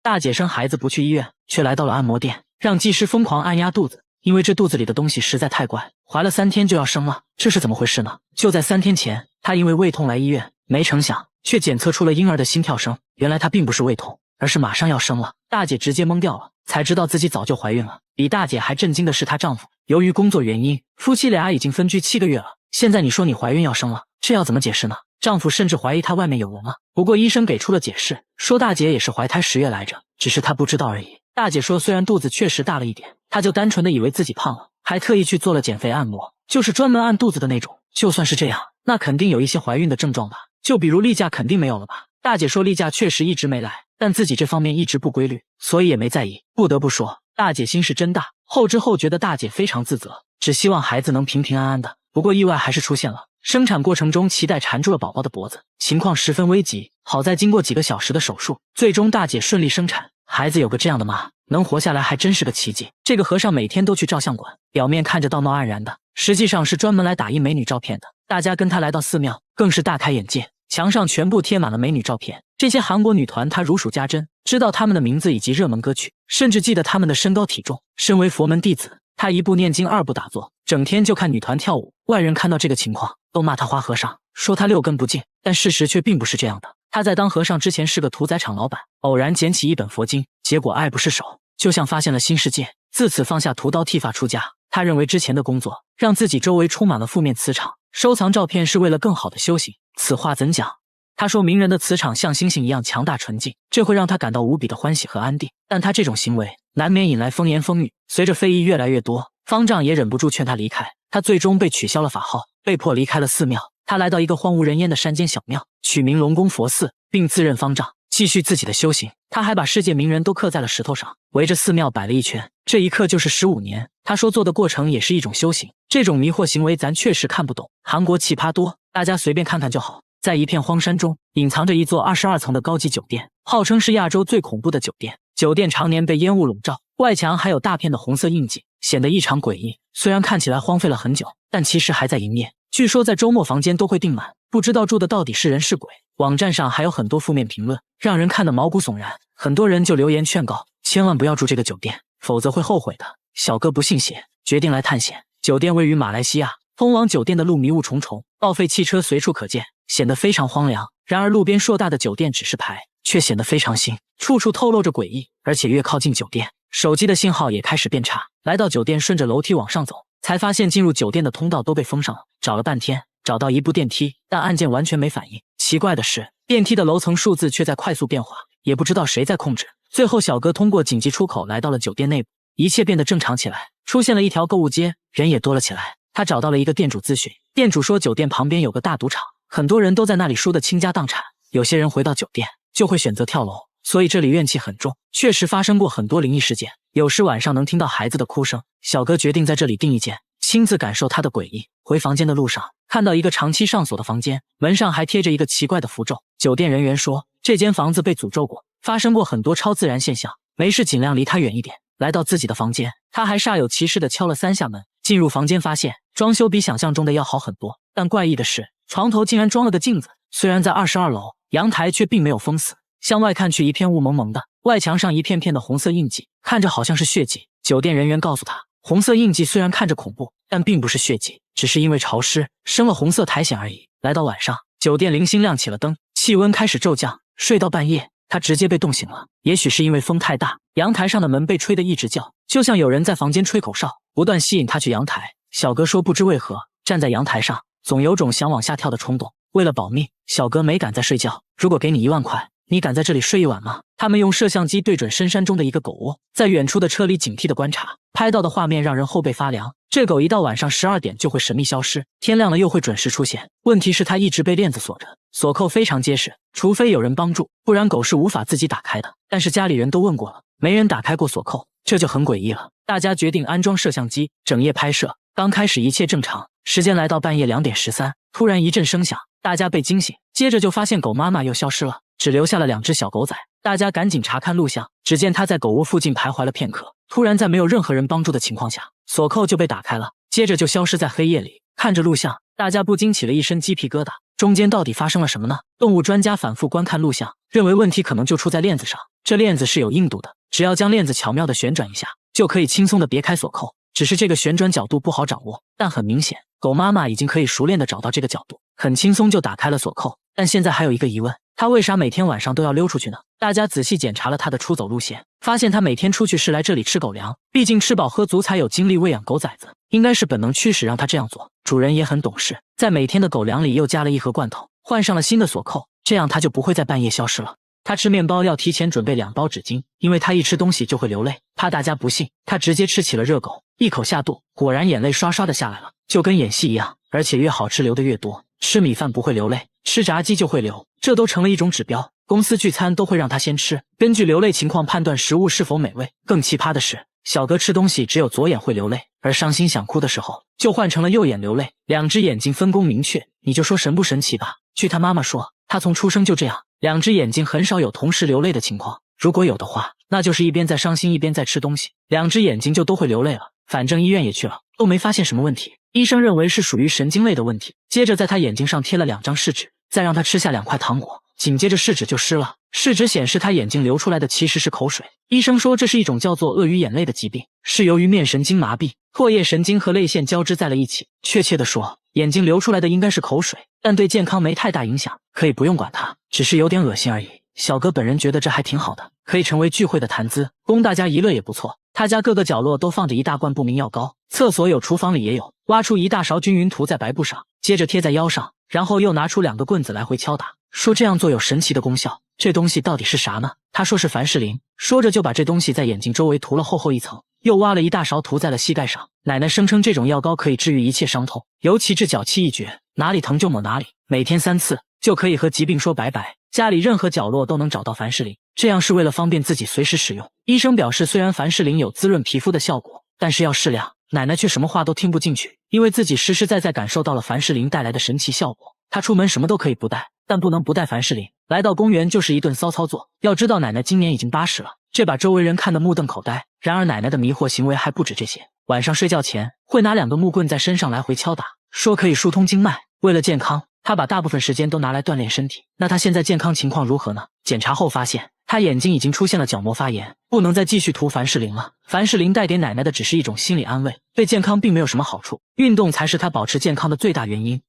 [SPEAKER 6] 大姐生孩子不去医院，却来到了按摩店，让技师疯狂按压肚子，因为这肚子里的东西实在太怪，怀了3天就要生了，这是怎么回事呢？就在3天前，她因为胃痛来医院，没成想却检测出了婴儿的心跳声，原来她并不是胃痛，而是马上要生了。大姐直接懵掉了，才知道自己早就怀孕了。比大姐还震惊的是她丈夫，由于工作原因，夫妻俩已经分居7个月了，现在你说你怀孕要生了，这要怎么解释呢？丈夫甚至怀疑她外面有人了，不过医生给出了解释，说大姐也是怀胎10月来着，只是她不知道而已。大姐说虽然肚子确实大了一点，她就单纯的以为自己胖了，还特意去做了减肥按摩，就是专门按肚子的那种。就算是这样，那肯定有一些怀孕的症状吧，就比如例假肯定没有了吧。大姐说例假确实一直没来，但自己这方面一直不规律，所以也没在意。不得不说，大姐心是真大，后知后觉的大姐非常自责，只希望孩子能平平安安的。不过意外还是出现了，生产过程中脐带缠住了宝宝的脖子，情况十分危急，好在经过几个小时的手术，最终大姐顺利生产。孩子有个这样的妈，能活下来还真是个奇迹。这个和尚每天都去照相馆，表面看着道貌岸然的，实际上是专门来打印美女照片的。大家跟他来到寺庙，更是大开眼界，墙上全部贴满了美女照片。这些韩国女团他如数家珍，知道她们的名字以及热门歌曲，甚至记得她们的身高体重。身为佛门弟子，他一不念经二不打坐，整天就看女团跳舞。外人看到这个情况，都骂他花和尚，说他六根不净。但事实却并不是这样的。他在当和尚之前是个屠宰场老板，偶然捡起一本佛经，结果爱不释手，就像发现了新世界。自此放下屠刀剃发出家。他认为之前的工作让自己周围充满了负面磁场，收藏照片是为了更好的修行。此话怎讲？他说名人的磁场像星星一样强大纯净，这会让他感到无比的欢喜和安定。但他这种行为难免引来风言风语，随着非议越来越多，方丈也忍不住劝他离开。他最终被取消了法号，被迫离开了寺庙。他来到一个荒无人烟的山间小庙，取名龙宫佛寺，并自认方丈，继续自己的修行。他还把世界名人都刻在了石头上，围着寺庙摆了一圈，这一刻就是15年。他说做的过程也是一种修行，这种迷惑行为咱确实看不懂。韩国奇葩多，大家随便看看就好。在一片荒山中，隐藏着一座22层的高级酒店，号称是亚洲最恐怖的酒店。酒店常年被烟雾笼罩，外墙还有大片的红色印记，显得异常诡异。虽然看起来荒废了很久，但其实还在营业。据说在周末房间都会订满，不知道住的到底是人是鬼。网站上还有很多负面评论，让人看得毛骨悚然。很多人就留言劝告，千万不要住这个酒店，否则会后悔的。小哥不信邪，决定来探险。酒店位于马来西亚，通往酒店的路迷雾重重，报废汽车随处可见，显得非常荒凉。然而路边硕大的酒店指示牌却显得非常新，处处透露着诡异。而且越靠近酒店，手机的信号也开始变差。来到酒店，顺着楼梯往上走，才发现进入酒店的通道都被封上了。找了半天，找到一部电梯，但按键完全没反应。奇怪的是，电梯的楼层数字却在快速变化，也不知道谁在控制。最后小哥通过紧急出口来到了酒店内部，一切变得正常起来，出现了一条购物街，人也多了起来。他找到了一个店主咨询，店主说酒店旁边有个大赌场，很多人都在那里输得倾家荡产，有些人回到酒店就会选择跳楼，所以这里怨气很重。确实发生过很多灵异事件，有时晚上能听到孩子的哭声。小哥决定在这里订一间，亲自感受它的诡异。回房间的路上，看到一个长期上锁的房间，门上还贴着一个奇怪的符咒。酒店人员说，这间房子被诅咒过，发生过很多超自然现象，没事尽量离它远一点。来到自己的房间，他还煞有其事地敲了3下门。进入房间发现装修比想象中的要好很多，但怪异的是，床头竟然装了个镜子。虽然在22楼，阳台却并没有封死，向外看去一片雾蒙蒙的，外墙上一片片的红色印记，看着好像是血迹。酒店人员告诉他，红色印记虽然看着恐怖，但并不是血迹，只是因为潮湿生了红色苔藓而已。来到晚上，酒店零星亮起了灯，气温开始骤降，睡到半夜他直接被冻醒了。也许是因为风太大，阳台上的门被吹得一直叫，就像有人在房间吹口哨，不断吸引他去阳台。小哥说不知为何，站在阳台上总有种想往下跳的冲动。为了保命，小哥没敢再睡觉。如果给你1万块，你敢在这里睡一晚吗？他们用摄像机对准深山中的一个狗窝，在远处的车里警惕地观察，拍到的画面让人后背发凉。这狗一到晚上12点就会神秘消失，天亮了又会准时出现。问题是它一直被链子锁着，锁扣非常结实，除非有人帮助，不然狗是无法自己打开的。但是家里人都问过了，没人打开过锁扣，这就很诡异了。大家决定安装摄像机，整夜拍摄。刚开始一切正常，时间来到半夜2点13，突然一阵声响，大家被惊醒，接着就发现狗妈妈又消失了，只留下了2只小狗仔。大家赶紧查看录像，只见它在狗窝附近徘徊了片刻，突然在没有任何人帮助的情况下，锁扣就被打开了，接着就消失在黑夜里。看着录像，大家不禁起了一身鸡皮疙瘩，中间到底发生了什么呢？动物专家反复观看录像，认为问题可能就出在链子上。这链子是有硬度的，只要将链子巧妙地旋转一下，就可以轻松地别开锁扣。只是这个旋转角度不好掌握，但很明显，狗妈妈已经可以熟练地找到这个角度，很轻松就打开了锁扣。但现在还有一个疑问，它为啥每天晚上都要溜出去呢？大家仔细检查了它的出走路线，发现它每天出去是来这里吃狗粮，毕竟吃饱喝足才有精力喂养狗崽子，应该是本能驱使让它这样做。主人也很懂事，在每天的狗粮里又加了1盒罐头，换上了新的锁扣，这样它就不会在半夜消失了。他吃面包要提前准备2包纸巾，因为他一吃东西就会流泪，怕大家不信，他直接吃起了热狗，一口下肚，果然眼泪刷刷的下来了，就跟演戏一样，而且越好吃流的越多。吃米饭不会流泪，吃炸鸡就会流，这都成了一种指标。公司聚餐都会让他先吃，根据流泪情况判断食物是否美味。更奇葩的是，小哥吃东西只有左眼会流泪，而伤心想哭的时候就换成了右眼流泪，2只眼睛分工明确，你就说神不神奇吧。据他妈妈说，他从出生就这样，2只眼睛很少有同时流泪的情况，如果有的话，那就是一边在伤心一边在吃东西，2只眼睛就都会流泪了。反正医院也去了，都没发现什么问题，医生认为是属于神经类的问题。接着在他眼睛上贴了2张试纸，再让他吃下2块糖果，紧接着试纸就湿了。试纸显示他眼睛流出来的其实是口水。医生说这是一种叫做鳄鱼眼泪的疾病，是由于面神经麻痹，唾液神经和泪腺交织在了一起，确切的说，眼睛流出来的应该是口水，但对健康没太大影响，可以不用管它，只是有点恶心而已。小哥本人觉得这还挺好的，可以成为聚会的谈资，供大家一乐也不错。他家各个角落都放着一大罐不明药膏，厕所有，厨房里也有，挖出一大勺均匀涂在白布上，接着贴在腰上，然后又拿出2个棍子来回敲打，说这样做有神奇的功效。这东西到底是啥呢？他说是凡士林，说着就把这东西在眼睛周围涂了厚厚一层，又挖了一大勺涂在了膝盖上。奶奶声称这种药膏可以治愈一切伤痛，尤其治脚气一绝，哪里疼就抹哪里，每天3次就可以和疾病说拜拜。家里任何角落都能找到凡士林，这样是为了方便自己随时使用。医生表示，虽然凡士林有滋润皮肤的效果，但是要适量。奶奶却什么话都听不进去，因为自己实实在在感受到了凡士林带来的神奇效果。她出门什么都可以不带，但不能不带凡士林。来到公园就是一顿骚操作。要知道奶奶今年已经80了，这把周围人看得目瞪口呆。然而奶奶的迷惑行为还不止这些，晚上睡觉前会拿2个木棍在身上来回敲打，说可以疏通经脉。为了健康，他把大部分时间都拿来锻炼身体。那他现在健康情况如何呢？检查后发现，他眼睛已经出现了角膜发炎，不能再继续涂凡士林了。凡士林带给奶奶的只是一种心理安慰，对健康并没有什么好处。运动才是他保持健康的最大原因。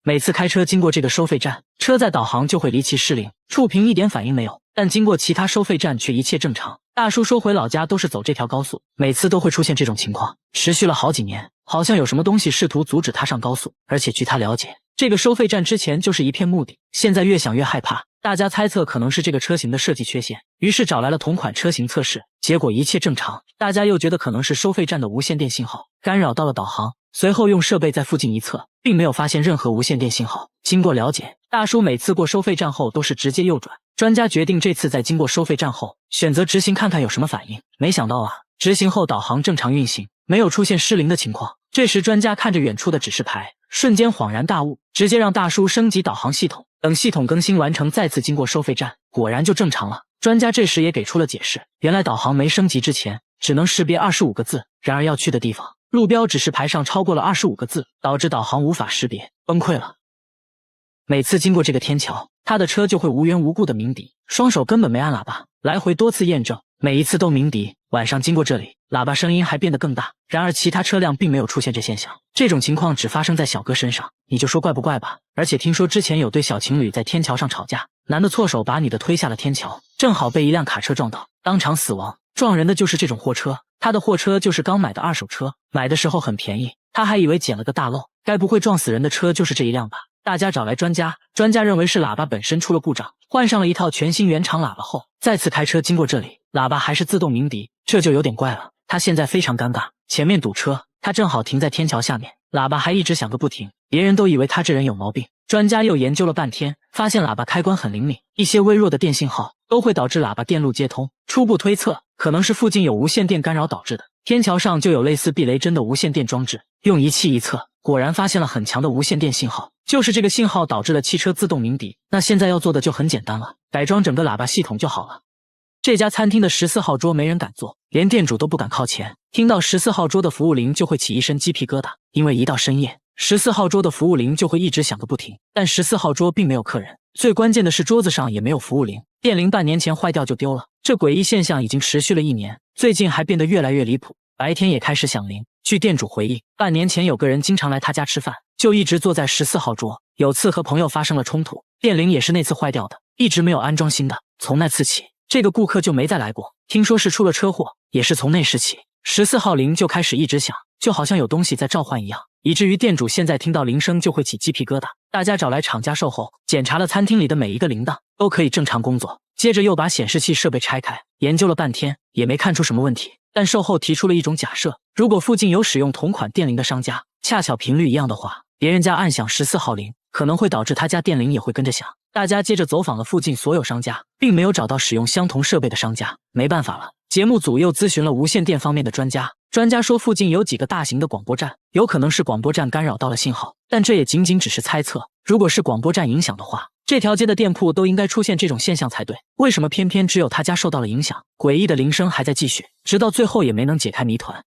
[SPEAKER 6] 每次开车经过这个收费站，车在导航就会离奇失灵，触屏一点反应没有，但经过其他收费站却一切正常。大叔说回老家都是走这条高速，每次都会出现这种情况，持续了好几年，好像有什么东西试图阻止他上高速。而且据他了解，这个收费站之前就是一片墓地，现在越想越害怕。大家猜测可能是这个车型的设计缺陷，于是找来了同款车型测试，结果一切正常。大家又觉得可能是收费站的无线电信号干扰到了导航，随后用设备在附近一测，并没有发现任何无线电信号。经过了解，大叔每次过收费站后都是直接右转。专家决定这次在经过收费站后，选择执行看看有什么反应。没想到啊，执行后导航正常运行，没有出现失灵的情况。这时专家看着远处的指示牌，瞬间恍然大悟，直接让大叔升级导航系统。等系统更新完成，再次经过收费站，果然就正常了。专家这时也给出了解释，原来导航没升级之前只能识别25个字，然而要去的地方路标指示牌上超过了25个字，导致导航无法识别，崩溃了。每次经过这个天桥，他的车就会无缘无故的鸣笛，双手根本没按喇叭，来回多次验证，每一次都鸣笛。晚上经过这里，喇叭声音还变得更大，然而其他车辆并没有出现这现象。这种情况只发生在小哥身上，你就说怪不怪吧。而且听说之前有对小情侣在天桥上吵架，男的错手把女的推下了天桥，正好被一辆卡车撞到，当场死亡。撞人的就是这种货车，他的货车就是刚买的二手车，买的时候很便宜，他还以为捡了个大漏，该不会撞死人的车就是这一辆吧。大家找来专家，专家认为是喇叭本身出了故障，换上了一套全新原厂喇叭后，再次开车经过这里，喇叭还是自动鸣笛，这就有点怪了。他现在非常尴尬，前面堵车，他正好停在天桥下面，喇叭还一直响个不停，别人都以为他这人有毛病。专家又研究了半天，发现喇叭开关很灵敏，一些微弱的电信号都会导致喇叭电路接通。初步推测，可能是附近有无线电干扰导致的。天桥上就有类似避雷针的无线电装置，用仪器一测，果然发现了很强的无线电信号，就是这个信号导致了汽车自动鸣笛。那现在要做的就很简单了，改装整个喇叭系统就好了。这家餐厅的14号桌没人敢坐，连店主都不敢靠前。听到14号桌的服务铃就会起一身鸡皮疙瘩，因为一到深夜，14号桌的服务铃就会一直响个不停。但14号桌并没有客人，最关键的是桌子上也没有服务铃，电铃半年前坏掉就丢了。这诡异现象已经持续了1年，最近还变得越来越离谱，白天也开始响铃。据店主回忆，半年前有个人经常来他家吃饭，就一直坐在14号桌，有次和朋友发生了冲突，电铃也是那次坏掉的，一直没有安装新的。从那次起，这个顾客就没再来过，听说是出了车祸。也是从那时起，14号铃就开始一直响，就好像有东西在召唤一样，以至于店主现在听到铃声就会起鸡皮疙瘩。大家找来厂家售后，检查了餐厅里的每一个铃铛，都可以正常工作。接着又把显示器设备拆开，研究了半天，也没看出什么问题。但售后提出了一种假设，如果附近有使用同款电铃的商家，恰巧频率一样的话，别人家按响14号铃，可能会导致他家电铃也会跟着响。大家接着走访了附近所有商家，并没有找到使用相同设备的商家。没办法了，节目组又咨询了无线电方面的专家，专家说附近有几个大型的广播站，有可能是广播站干扰到了信号，但这也仅仅只是猜测。如果是广播站影响的话，这条街的店铺都应该出现这种现象才对，为什么偏偏只有他家受到了影响？诡异的铃声还在继续，直到最后也没能解开谜团。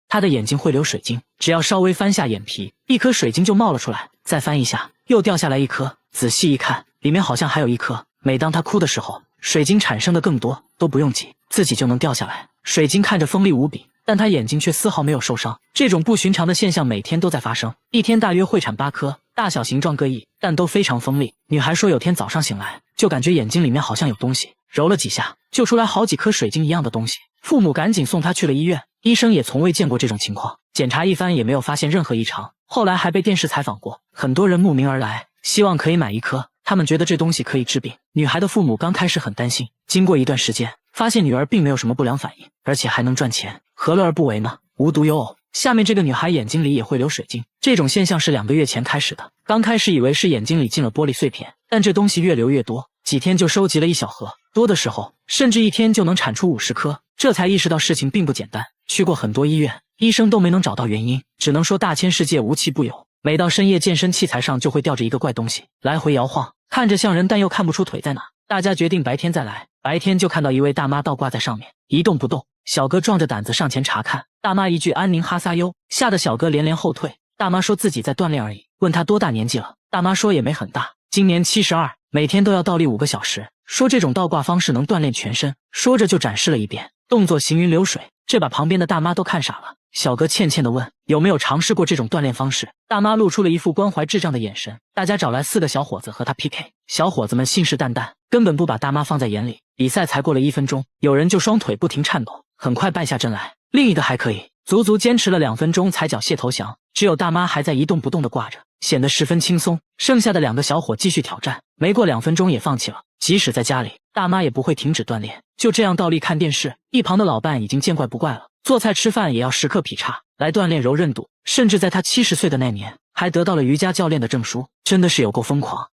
[SPEAKER 6] 他的眼睛会流水晶，只要稍微翻下眼皮，一颗水晶就冒了出来，再翻一下，又掉下来一颗，仔细一看，里面好像还有一颗。每当他哭的时候，水晶产生的更多，都不用挤，自己就能掉下来。水晶看着锋利无比，但他眼睛却丝毫没有受伤。这种不寻常的现象每天都在发生，一天大约会产8颗，大小形状各异，但都非常锋利。女孩说有天早上醒来，就感觉眼睛里面好像有东西，揉了几下就出来好几颗水晶一样的东西。父母赶紧送她去了医院，医生也从未见过这种情况，检查一番也没有发现任何异常。后来还被电视采访过，很多人慕名而来，希望可以买1颗，他们觉得这东西可以治病。女孩的父母刚开始很担心，经过一段时间，发现女儿并没有什么不良反应，而且还能赚钱，何乐而不为呢？无独有偶，下面这个女孩眼睛里也会流水晶，这种现象是2个月前开始的。刚开始以为是眼睛里进了玻璃碎片，但这东西越流越多，几天就收集了1小盒，多的时候甚至一天就能产出50颗，这才意识到事情并不简单。去过很多医院，医生都没能找到原因，只能说大千世界无奇不有。每到深夜，健身器材上就会吊着一个怪东西，来回摇晃，看着像人，但又看不出腿在哪。大家决定白天再来，白天就看到一位大妈倒挂在上面，一动不动。小哥壮着胆子上前查看，大妈一句安宁哈撒哟，吓得小哥连连后退。大妈说自己在锻炼而已，问他多大年纪了，大妈说也没很大，今年72，每天都要倒立5个小时，说这种倒挂方式能锻炼全身，说着就展示了一遍，动作行云流水，这把旁边的大妈都看傻了。小哥歉歉地问有没有尝试过这种锻炼方式，大妈露出了一副关怀智障的眼神。大家找来4个小伙子和他 PK， 小伙子们信誓旦旦，根本不把大妈放在眼里。比赛才过了1分钟，有人就双腿不停颤抖，很快败下阵来，另一个还可以，足足坚持了2分钟才缴械投降。只有大妈还在一动不动地挂着，显得十分轻松。剩下的2个小伙继续挑战，没过2分钟也放弃了。即使在家里，大妈也不会停止锻炼，就这样倒立看电视。一旁的老伴已经见怪不怪了，做菜吃饭也要时刻劈叉来锻炼柔韧度，甚至在他70岁的那年还得到了瑜伽教练的证书，真的是有够疯狂。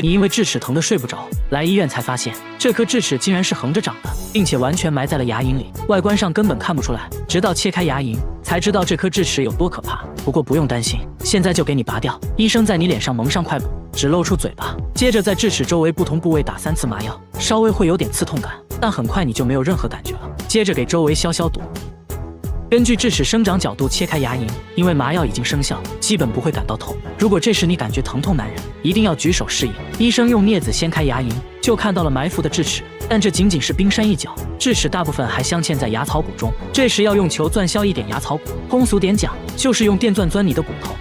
[SPEAKER 6] 你因为智齿疼得睡不着，来医院才发现这颗智齿竟然是横着长的，并且完全埋在了牙龈里，外观上根本看不出来，直到切开牙龈才知道这颗智齿有多可怕。不过不用担心，现在就给你拔掉，医生在你脸上蒙上块布，只露出嘴巴，接着在智齿周围不同部位打3次麻药，稍微会有点刺痛感，但很快你就没有任何感觉了。接着给周围消毒。根据智齿生长角度切开牙龈，因为麻药已经生效，基本不会感到痛。如果这时你感觉疼痛难忍，一定要举手示意。医生用镊子掀开牙龈，就看到了埋伏的智齿，但这仅仅是冰山一角，智齿大部分还镶嵌在牙槽骨中。这时要用球钻削一点牙槽骨，通俗点讲，就是用电钻钻你的骨头。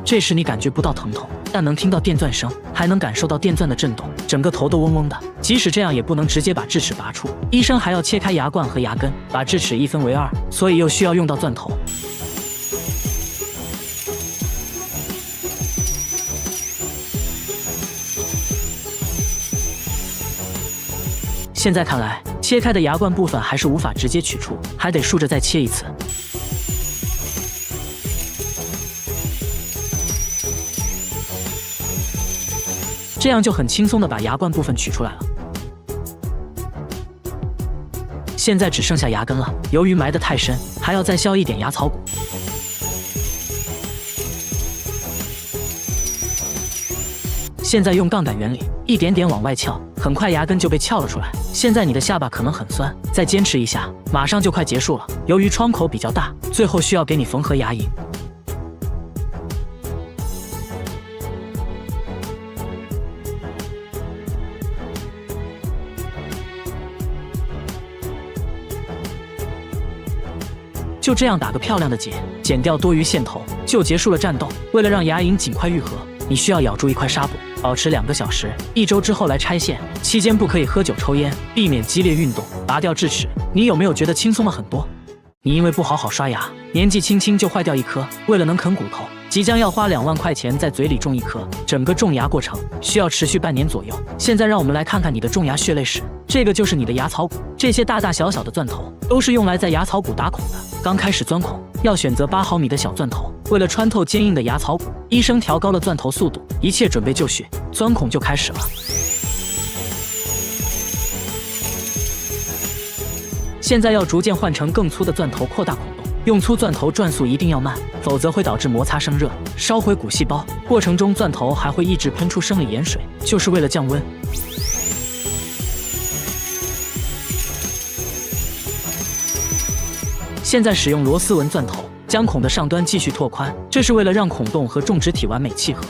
[SPEAKER 6] 这时你感觉不到疼痛，但能听到电钻声，还能感受到电钻的震动，整个头都嗡嗡的。即使这样也不能直接把智齿拔出，医生还要切开牙冠和牙根，把智齿一分为2，所以又需要用到钻头。现在看来，切开的牙冠部分还是无法直接取出，还得竖着再切一次。这样就很轻松地把牙冠部分取出来了。现在只剩下牙根了，由于埋得太深，还要再削一点牙槽骨。现在用杠杆原理，一点点往外撬，很快牙根就被撬了出来。现在你的下巴可能很酸，再坚持一下，马上就快结束了。由于窗口比较大，最后需要给你缝合牙龈。就这样打个漂亮的结，剪掉多余线头，就结束了战斗。为了让牙龈尽快愈合，你需要咬住一块纱布，保持2个小时，1周之后来拆线，期间不可以喝酒抽烟，避免激烈运动。拔掉智齿，你有没有觉得轻松了很多？你因为不好好刷牙，年纪轻轻就坏掉1颗，为了能啃骨头，即将要花2万块钱在嘴里种1颗，整个种牙过程需要持续半年左右。现在让我们来看看你的种牙血泪史，这个就是你的牙槽骨，这些大大小小的钻头都是用来在牙槽骨打孔的。刚开始钻孔要选择8毫米的小钻头，为了穿透坚硬的牙槽骨，医生调高了钻头速度，一切准备就绪，钻孔就开始了。现在要逐渐换成更粗的钻头，扩大孔洞。用粗钻头转速一定要慢，否则会导致摩擦生热，烧毁骨细胞。过程中钻头还会一直喷出生理盐水，就是为了降温。现在使用螺丝纹钻头，将孔的上端继续拓宽，这是为了让孔洞和种植体完美契合。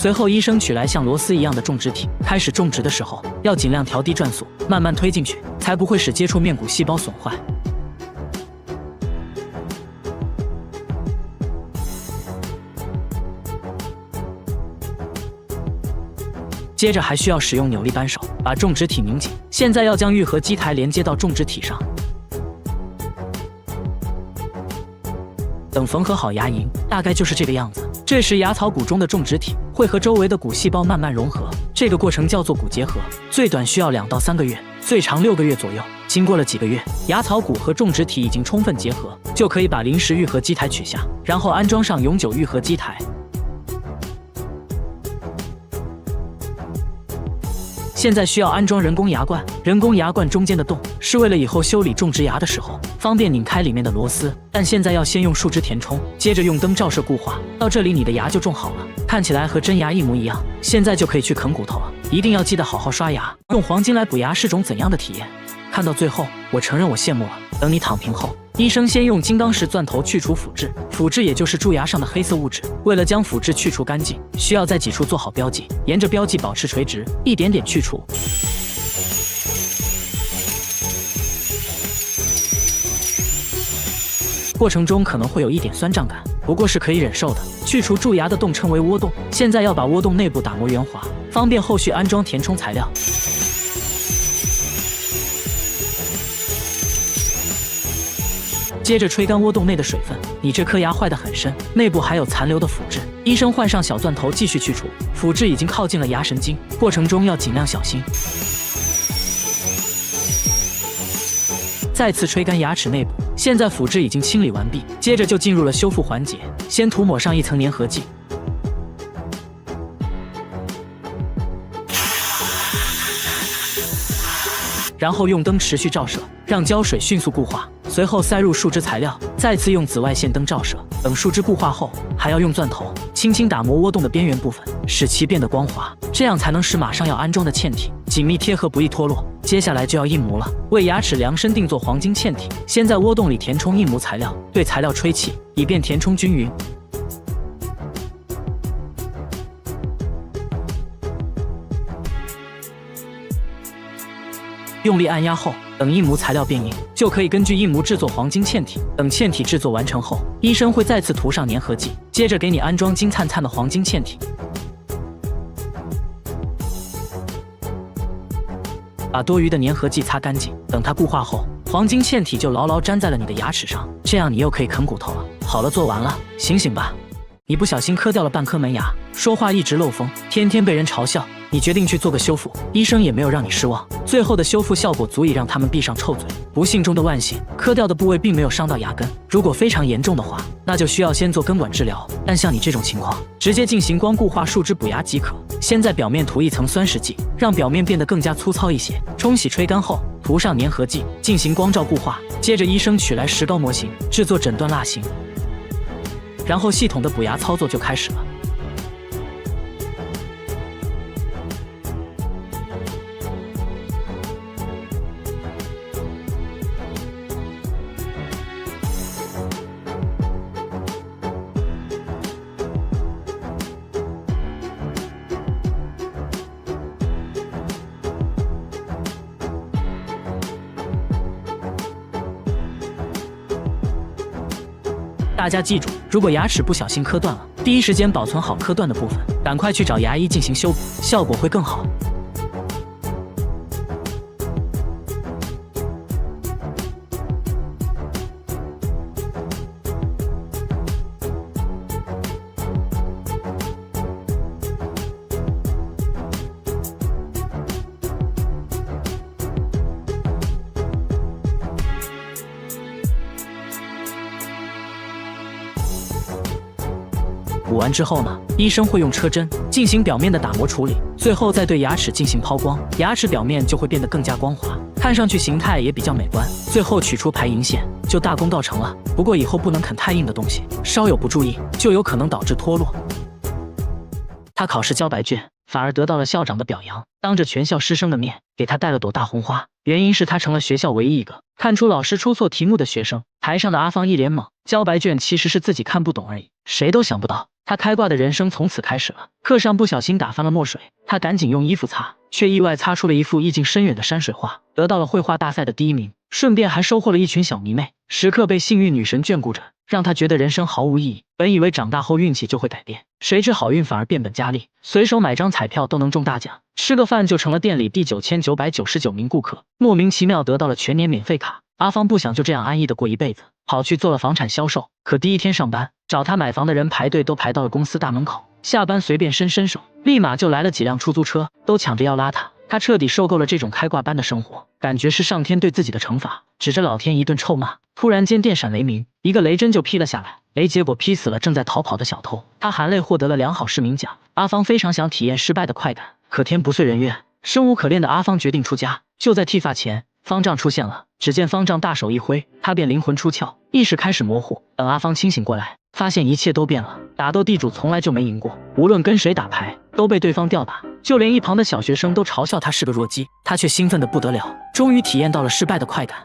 [SPEAKER 6] 随后医生取来像螺丝一样的种植体，开始种植的时候要尽量调低转速，慢慢推进去，才不会使接触面骨细胞损坏。接着还需要使用扭力扳手把种植体拧紧。现在要将愈合基台连接到种植体上。等缝合好牙龈，大概就是这个样子。这时牙槽骨中的种植体会和周围的骨细胞慢慢融合，这个过程叫做骨结合，最短需要2到3个月，最长6个月左右。经过了几个月，牙槽骨和种植体已经充分结合，就可以把临时愈合基台取下，然后安装上永久愈合基台。现在需要安装人工牙冠，人工牙冠中间的洞是为了以后修理种植牙的时候方便拧开里面的螺丝，但现在要先用树脂填充，接着用灯照射固化，到这里你的牙就种好了，看起来和真牙一模一样。现在就可以去啃骨头了，一定要记得好好刷牙。用黄金来补牙是种怎样的体验？看到最后，我承认我羡慕了。等你躺平后，医生先用金刚石钻头去除腐质，腐质也就是蛀牙上的黑色物质。为了将腐质去除干净，需要在几处做好标记，沿着标记保持垂直，一点点去除。过程中可能会有一点酸胀感，不过是可以忍受的。去除蛀牙的洞称为窝洞，现在要把窝洞内部打磨圆滑，方便后续安装填充材料。接着吹干窝洞内的水分，你这颗牙坏得很深，内部还有残留的腐质。医生换上小钻头继续去除，腐质已经靠近了牙神经，过程中要尽量小心。再次吹干牙齿内部，现在腐质已经清理完毕，接着就进入了修复环节，先涂抹上一层粘合剂。然后用灯持续照射，让胶水迅速固化，随后塞入树脂材料，再次用紫外线灯照射。等树脂固化后，还要用钻头轻轻打磨窝洞的边缘部分，使其变得光滑，这样才能使马上要安装的嵌体紧密贴合，不易脱落。接下来就要印模了，为牙齿量身定做黄金嵌体。先在窝洞里填充印模材料，对材料吹气，以便填充均匀。用力按压后，等印模材料变硬，就可以根据印模制作黄金嵌体。等嵌体制作完成后，医生会再次涂上粘合剂，接着给你安装金灿灿的黄金嵌体。把多余的粘合剂擦干净，等它固化后，黄金嵌体就牢牢粘在了你的牙齿上，这样你又可以啃骨头了。好了，做完了，醒醒吧！你不小心磕掉了半颗门牙，说话一直漏风，天天被人嘲笑。你决定去做个修复，医生也没有让你失望，最后的修复效果足以让他们闭上臭嘴。不幸中的万幸，磕掉的部位并没有伤到牙根，如果非常严重的话，那就需要先做根管治疗。但像你这种情况，直接进行光固化树脂补牙即可。先在表面涂一层酸蚀剂，让表面变得更加粗糙一些，冲洗吹干后，涂上粘合剂，进行光照固化。接着医生取来石膏模型，制作诊断蜡型，然后系统的补牙操作就开始了。大家记住，如果牙齿不小心磕断了，第一时间保存好磕断的部分，赶快去找牙医进行修补，效果会更好。补完之后呢，医生会用车针进行表面的打磨处理，最后再对牙齿进行抛光，牙齿表面就会变得更加光滑，看上去形态也比较美观。最后取出排龈线，就大功告成了。不过以后不能啃太硬的东西，稍有不注意就有可能导致脱落。他考试交白卷，反而得到了校长的表扬，当着全校师生的面给他戴了朵大红花。原因是他成了学校唯一一个看出老师出错题目的学生。台上的阿芳一脸懵，交白卷其实是自己看不懂而已，谁都想不到他开挂的人生从此开始了。课上不小心打翻了墨水，他赶紧用衣服擦，却意外擦出了一幅意境深远的山水画，得到了绘画大赛的第1名，顺便还收获了一群小迷妹，时刻被幸运女神眷顾着，让他觉得人生毫无意义。本以为长大后运气就会改变，谁知好运反而变本加厉，随手买张彩票都能中大奖，吃个饭就成了店里第9999名顾客，莫名其妙得到了全年免费卡。阿芳不想就这样安逸的过一辈子，跑去做了房产销售。可第1天上班，找他买房的人排队都排到了公司大门口，下班随便伸手，立马就来了几辆出租车，都抢着要拉他。他彻底受够了这种开挂般的生活，感觉是上天对自己的惩罚，指着老天一顿臭骂。突然间电闪雷鸣，一个雷针就劈了下来，结果劈死了正在逃跑的小偷。他含泪获得了良好市民奖。阿芳非常想体验失败的快感，可天不遂人愿，生无可恋的阿芳决定出家。就在剃发前，方丈出现了，只见方丈大手一挥，他便灵魂出窍，意识开始模糊。等阿芳清醒过来，发现一切都变了。打斗地主从来就没赢过，无论跟谁打牌都被对方吊打，就连一旁的小学生都嘲笑他是个弱鸡，他却兴奋得不得了，终于体验到了失败的快感。